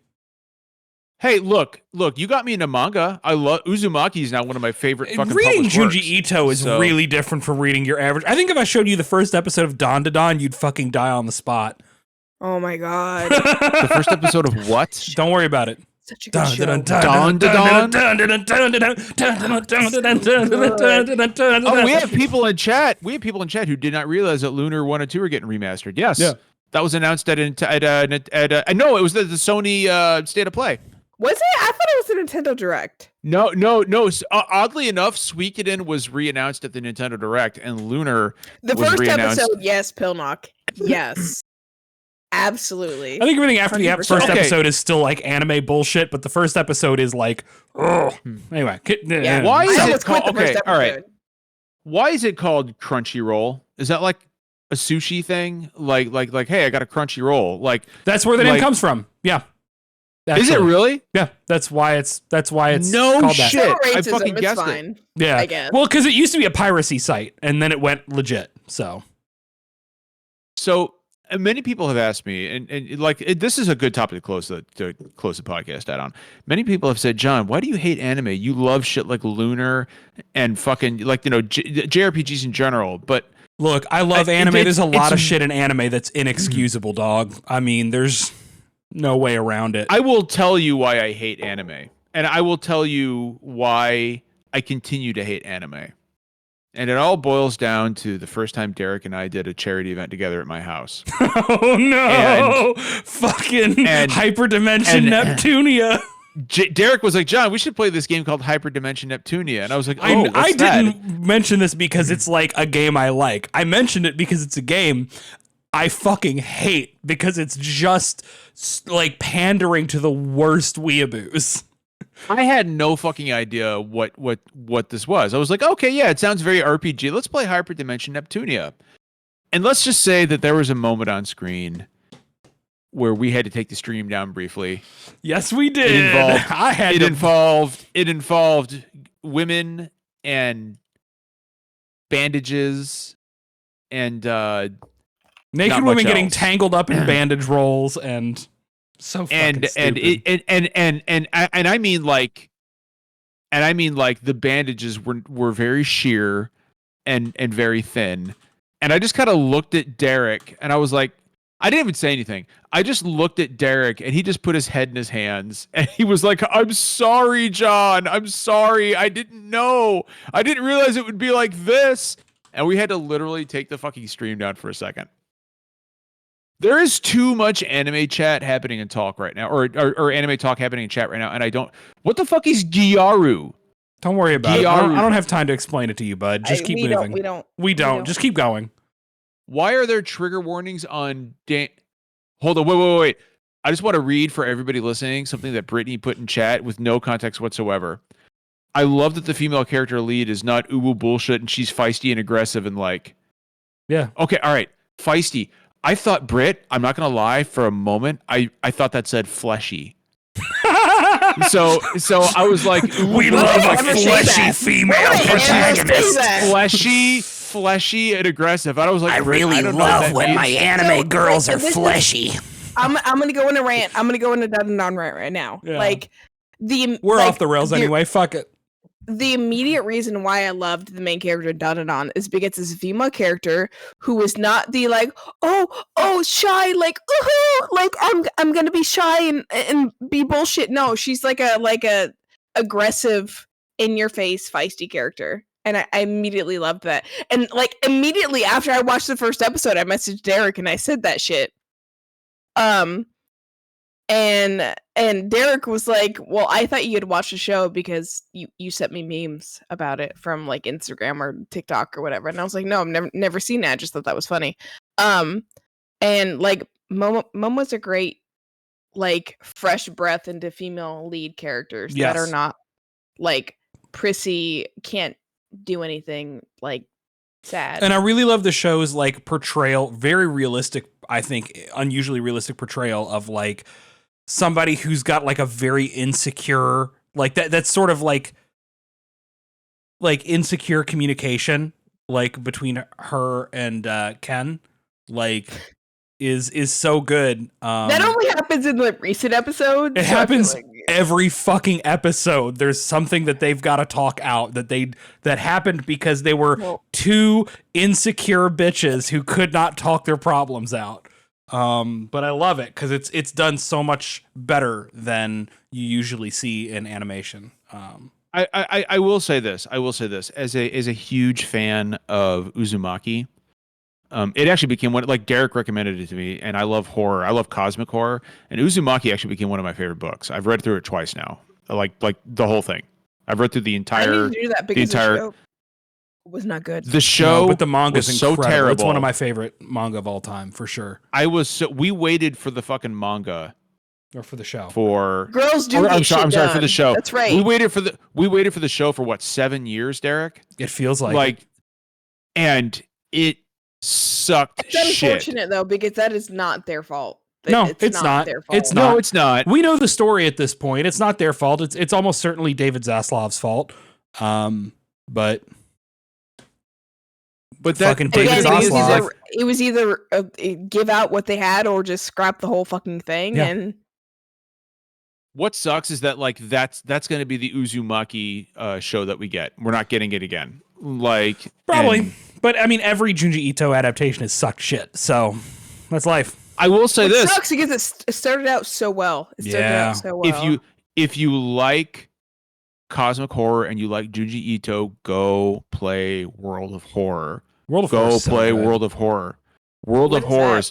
Hey, look, you got me into manga. I love Uzumaki is now one of my favorite fucking reading published Junji works. Ito is really different from reading your average. I think if I showed you the first episode of Don to Don, you'd fucking die on the spot. Oh my god. The first episode of what? Don't worry about it. Such a good show. Oh, we have people in chat. Who did not realize that Lunar 1 and 2 are getting remastered. Yes. Yeah. That was announced no, it was the Sony State of Play. Was it? I thought it was the Nintendo Direct. No. Oddly enough, Suikoden was re-announced at the Nintendo Direct, and Lunar the was first re-announced. Episode, yes, Pillknock. Yes. Absolutely. I think everything after the first episode is still like anime bullshit, but the first episode is like, anyway. Yeah. Why is it called? Okay, all right. Why is it called Crunchyroll? Is that like a sushi thing? Like, hey, I got a Crunchyroll. Like that's where the name comes from. Yeah. Actually. Is it really? Yeah. That's why it's no called shit. That. I fucking guessed fine, it. Yeah. I guess. Well, because it used to be a piracy site, and then it went legit. So. Many people have asked me, and this is a good topic to close the podcast out on. Many people have said, John, why do you hate anime? You love shit like Lunar and fucking JRPGs in general. But look, I love anime. There's a lot of shit in anime that's inexcusable, dog. I mean, there's no way around it. I will tell you why I hate anime, and I will tell you why I continue to hate anime. And it all boils down to the first time Derek and I did a charity event together at my house. Oh no! Fucking Hyperdimension Neptunia. Derek was like, John, we should play this game called Hyperdimension Neptunia. And I was like, I didn't mention this because it's like a game I like. I mentioned it because it's a game I fucking hate, because it's just like pandering to the worst weeaboos. I had no fucking idea what this was. I was like, okay, yeah, it sounds very RPG. Let's play Hyperdimension Neptunia. And let's just say that there was a moment on screen where we had to take the stream down briefly. Yes, we did. It involved women and bandages and naked women getting tangled up in bandage rolls and so fucking stupid. And I mean like the bandages were very sheer and very thin. And I just kind of looked at Derek and I was like, I didn't even say anything. I just looked at Derek and he just put his head in his hands and he was like, I'm sorry, John. I'm sorry. I didn't know. I didn't realize it would be like this. And we had to literally take the fucking stream down for a second. There is too much anime chat happening in talk right now, or anime talk happening in chat right now, and I don't. What the fuck is Gyaru? Don't worry about it. I don't have time to explain it to you, bud. Just keep moving. We don't. Just keep going. Why are there trigger warnings on? Hold on, wait. I just want to read for everybody listening something that Brittany put in chat with no context whatsoever. I love that the female character lead is not uwu bullshit and she's feisty and aggressive and like. Yeah. Okay. All right. Feisty. I thought, Britt, I'm not going to lie, for a moment, I thought that said fleshy. so I was like, we love a fleshy female protagonist. Fleshy and aggressive. And I was like, I really love when my anime girls are fleshy. I'm going to go in a rant. I'm going to go into Dun Dun rant right now. Yeah. Like, we're off the rails anyway. Fuck it. the immediate reason why I loved the main character Dandadan is because it's a female character who is not the like, oh shy, like I'm gonna be shy and be bullshit. No, she's like a aggressive, in your face, feisty character. And I immediately loved that. And like immediately after I watched the first episode, I messaged Derek and I said that shit. And Derek was like, well, I thought you had watched the show because you sent me memes about it from like Instagram or TikTok or whatever. And I was like, no, I've never seen that. I just thought that was funny. And like Momo's a great like fresh breath into female lead characters that are not like prissy, can't do anything like sad. And I really love the show's like portrayal, very realistic, I think, unusually realistic portrayal of like somebody who's got like a very insecure, like that's sort of like insecure communication, like between her and Ken, like is so good. That only happens in the recent episodes. It happens every fucking episode. There's something that they've got to talk out that happened because they were two insecure bitches who could not talk their problems out. But I love it because it's done so much better than you usually see in animation. I will say this. As a huge fan of Uzumaki. It actually became one, like Derek recommended it to me, and I love horror. I love cosmic horror, and Uzumaki actually became one of my favorite books. I've read through it twice now, like the whole thing. I've read through the entire. I need to do that because the show was not good. The show, but the manga is so terrible. It's one of my favorite manga of all time, for sure. We waited for the fucking manga, or for the show. For girls do. I'm sorry for the show. That's right. We waited for the show for what, 7 years, Derek? It feels like and it sucked. It's unfortunate though, because that is not their fault. No, it's not their fault. No, it's not. We know the story at this point. It's not their fault. It's almost certainly David Zaslav's fault. But that fucking David Zaslav. It was either give out what they had or just scrap the whole fucking thing. Yeah. And what sucks is that like that's going to be the Uzumaki show that we get. We're not getting it again. Like probably. But I mean, every Junji Ito adaptation has sucked shit, so that's life. I will say this: it sucks because it started out so well. If you like cosmic horror and you like Junji Ito, go play World of Horror. World of Horror. World of Horror.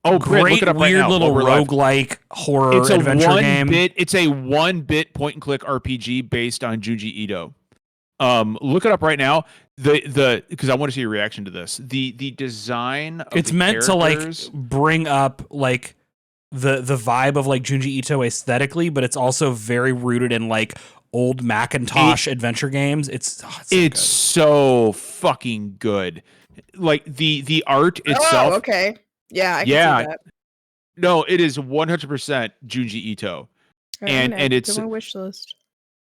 Oh, great! Look it up weird right little roguelike horror adventure game. It's a 1-bit point-and-click RPG based on Junji Ito. Look it up right now. Because I want to see your reaction to this. The design of it's meant to like bring up like the vibe of like Junji Ito aesthetically, but it's also very rooted in like old Macintosh adventure games. It's so fucking good. Like the art itself. Oh, okay. Yeah, I can see that. No, it is 100% Junji Ito. And it's on my wish list.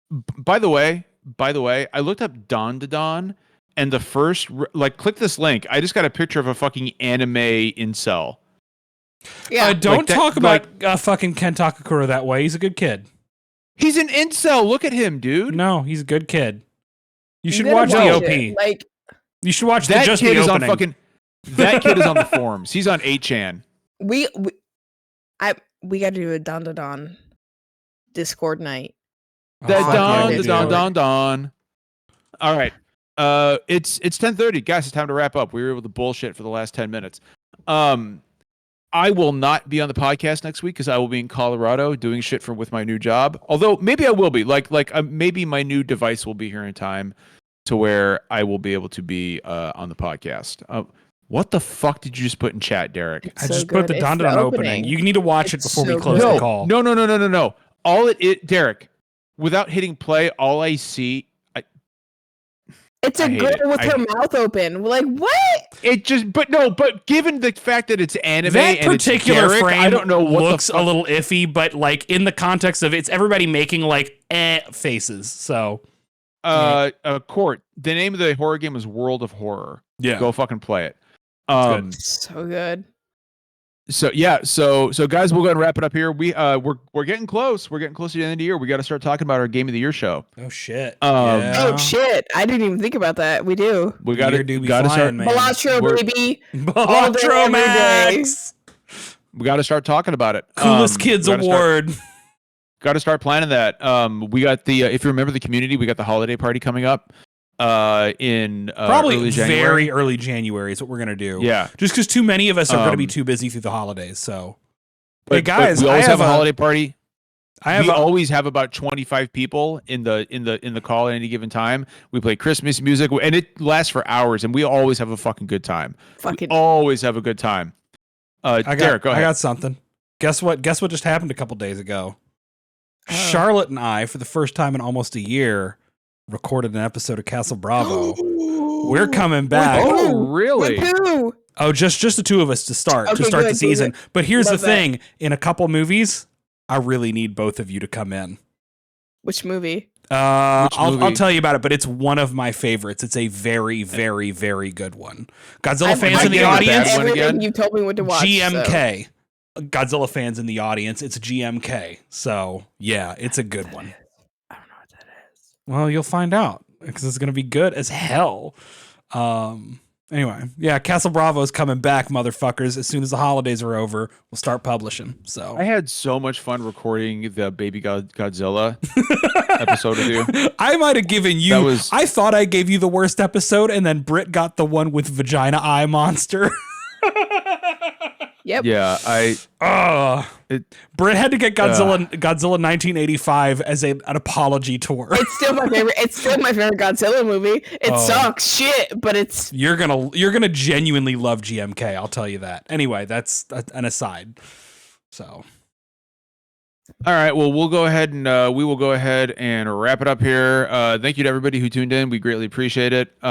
By the way, I looked up Dandadan, and the first, like, click this link. I just got a picture of a fucking anime incel. Yeah, don't talk about fucking Ken Takakura that way. He's a good kid. He's an incel. Look at him, dude. No, he's a good kid. You should watch the OP. Like, you should watch that just kid the is opening. on fucking. That kid is on the forums. He's on 8chan. We got to do a Dandadan Discord night. Don. All right. It's 10:30, guys. It's time to wrap up. We were able to bullshit for the last 10 minutes. I will not be on the podcast next week because I will be in Colorado doing shit with my new job. Although maybe I will be. Maybe my new device will be here in time to where I will be able to be on the podcast. What the fuck did you just put in chat, Derek? I just put the Dandadan opening. You need to watch it before we close the call. No. All Derek. Without hitting play, all I see. It's a girl with her mouth open. Like, what? But given the fact that it's anime, that and particular it's Derek, frame I don't know what looks a little iffy, but like in the context of it's everybody making like faces. So, Court. The name of the horror game is World of Horror. Yeah, go fucking play it. So good. So guys, we'll go ahead and wrap it up here. We're getting close. We're getting close to the end of the year. We got to start talking about our Game of the Year show. Oh shit! Oh shit! I didn't even think about that. We do. We got to start. Balatro, baby. Balatro Max. We got to start talking about it. Coolest Kids Award. Got to start planning that. We got the if you remember the community, we got the holiday party coming up. In probably early January. Very early January is what we're gonna do. Yeah, just because too many of us are gonna be too busy through the holidays. So, hey guys, we always have a holiday party. We always have about 25 people in the call at any given time. We play Christmas music, and it lasts for hours, and we always have a fucking good time. Always have a good time. Derek, go ahead. I got something. Guess what just happened a couple days ago? Charlotte and I, for the first time in almost a year, recorded an episode of Castle Bravo. We're coming back. Oh, really? Oh, just the two of us to start the season. But here's the thing: in a couple movies, I really need both of you to come in. Which movie? I'll tell you about it, but it's one of my favorites. It's a very, very, very good one. Godzilla fans in the audience. You told me what to watch. GMK. So. Godzilla fans in the audience. It's GMK. So yeah, it's a good one. I don't know what that is. Well, you'll find out because it's gonna be good as hell. Anyway, yeah, Castle Bravo is coming back, motherfuckers. As soon as the holidays are over, we'll start publishing. So I had so much fun recording the Baby Godzilla episode with you. I might have given you. I thought I gave you the worst episode, and then Britt got the one with Vagina Eye Monster. Yep. Yeah, Britt had to get Godzilla 1985 as an apology tour. It's still my favorite. It's still my favorite Godzilla movie. It sucks shit, but it's you're gonna genuinely love GMK. I'll tell you that. Anyway, that's an aside. So, all right. Well, we will go ahead and wrap it up here. Thank you to everybody who tuned in. We greatly appreciate it.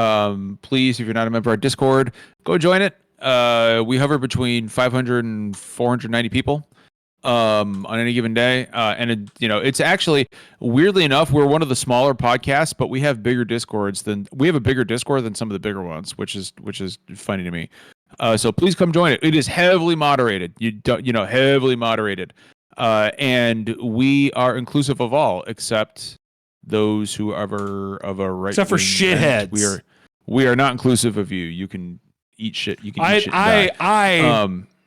Please, if you're not a member of our Discord, go join it. We hover between 500 and 490 people on any given day, and it's actually, weirdly enough, we're one of the smaller podcasts, but we have a bigger Discord than some of the bigger ones, which is funny to me. So please come join it. It is heavily moderated. Heavily moderated, and we are inclusive of all except those who are of a right, except for shitheads. We are not inclusive of you. You can eat shit. You can eat shit.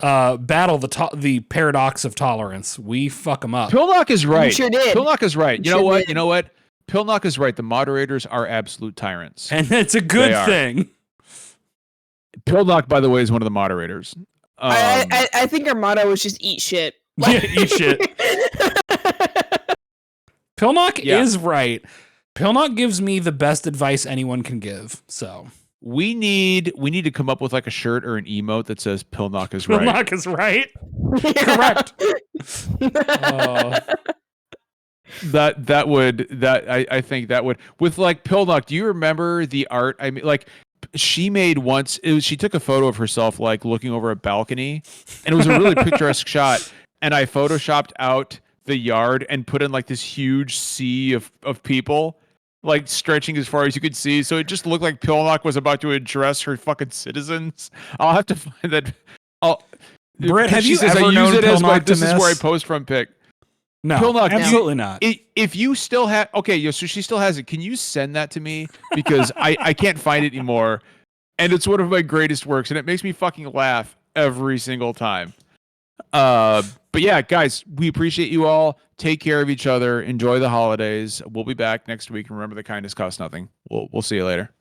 Battle the paradox of tolerance. We fuck them up. Pilnock is right. You sure did. Pilnock is right. You know what? Pilnock is right. The moderators are absolute tyrants, and it's a good thing. Pilnock, by the way, is one of the moderators. I think our motto is just eat shit. Yeah, eat shit. Pilnock is right. Pilnock gives me the best advice anyone can give. So. We need to come up with like a shirt or an emote that says Pilnock is right. Pilnock is right. Correct. I think that would, with like Pilnock, do you remember the art? I mean, like she made once, she took a photo of herself like looking over a balcony, and it was a really picturesque shot, and I photoshopped out the yard and put in like this huge sea of people, like stretching as far as you could see. So it just looked like Pilnock was about to address her fucking citizens. I'll have to find that. Brett, have you ever known Pilnock to this is where I post from pick. No, Pilnock, absolutely not. If you still have, so she still has it. Can you send that to me? Because I can't find it anymore. And it's one of my greatest works, and it makes me fucking laugh every single time. But yeah, guys, we appreciate you all. Take care of each other. Enjoy the holidays. We'll be back next week. Remember, the kindness costs nothing. We'll see you later.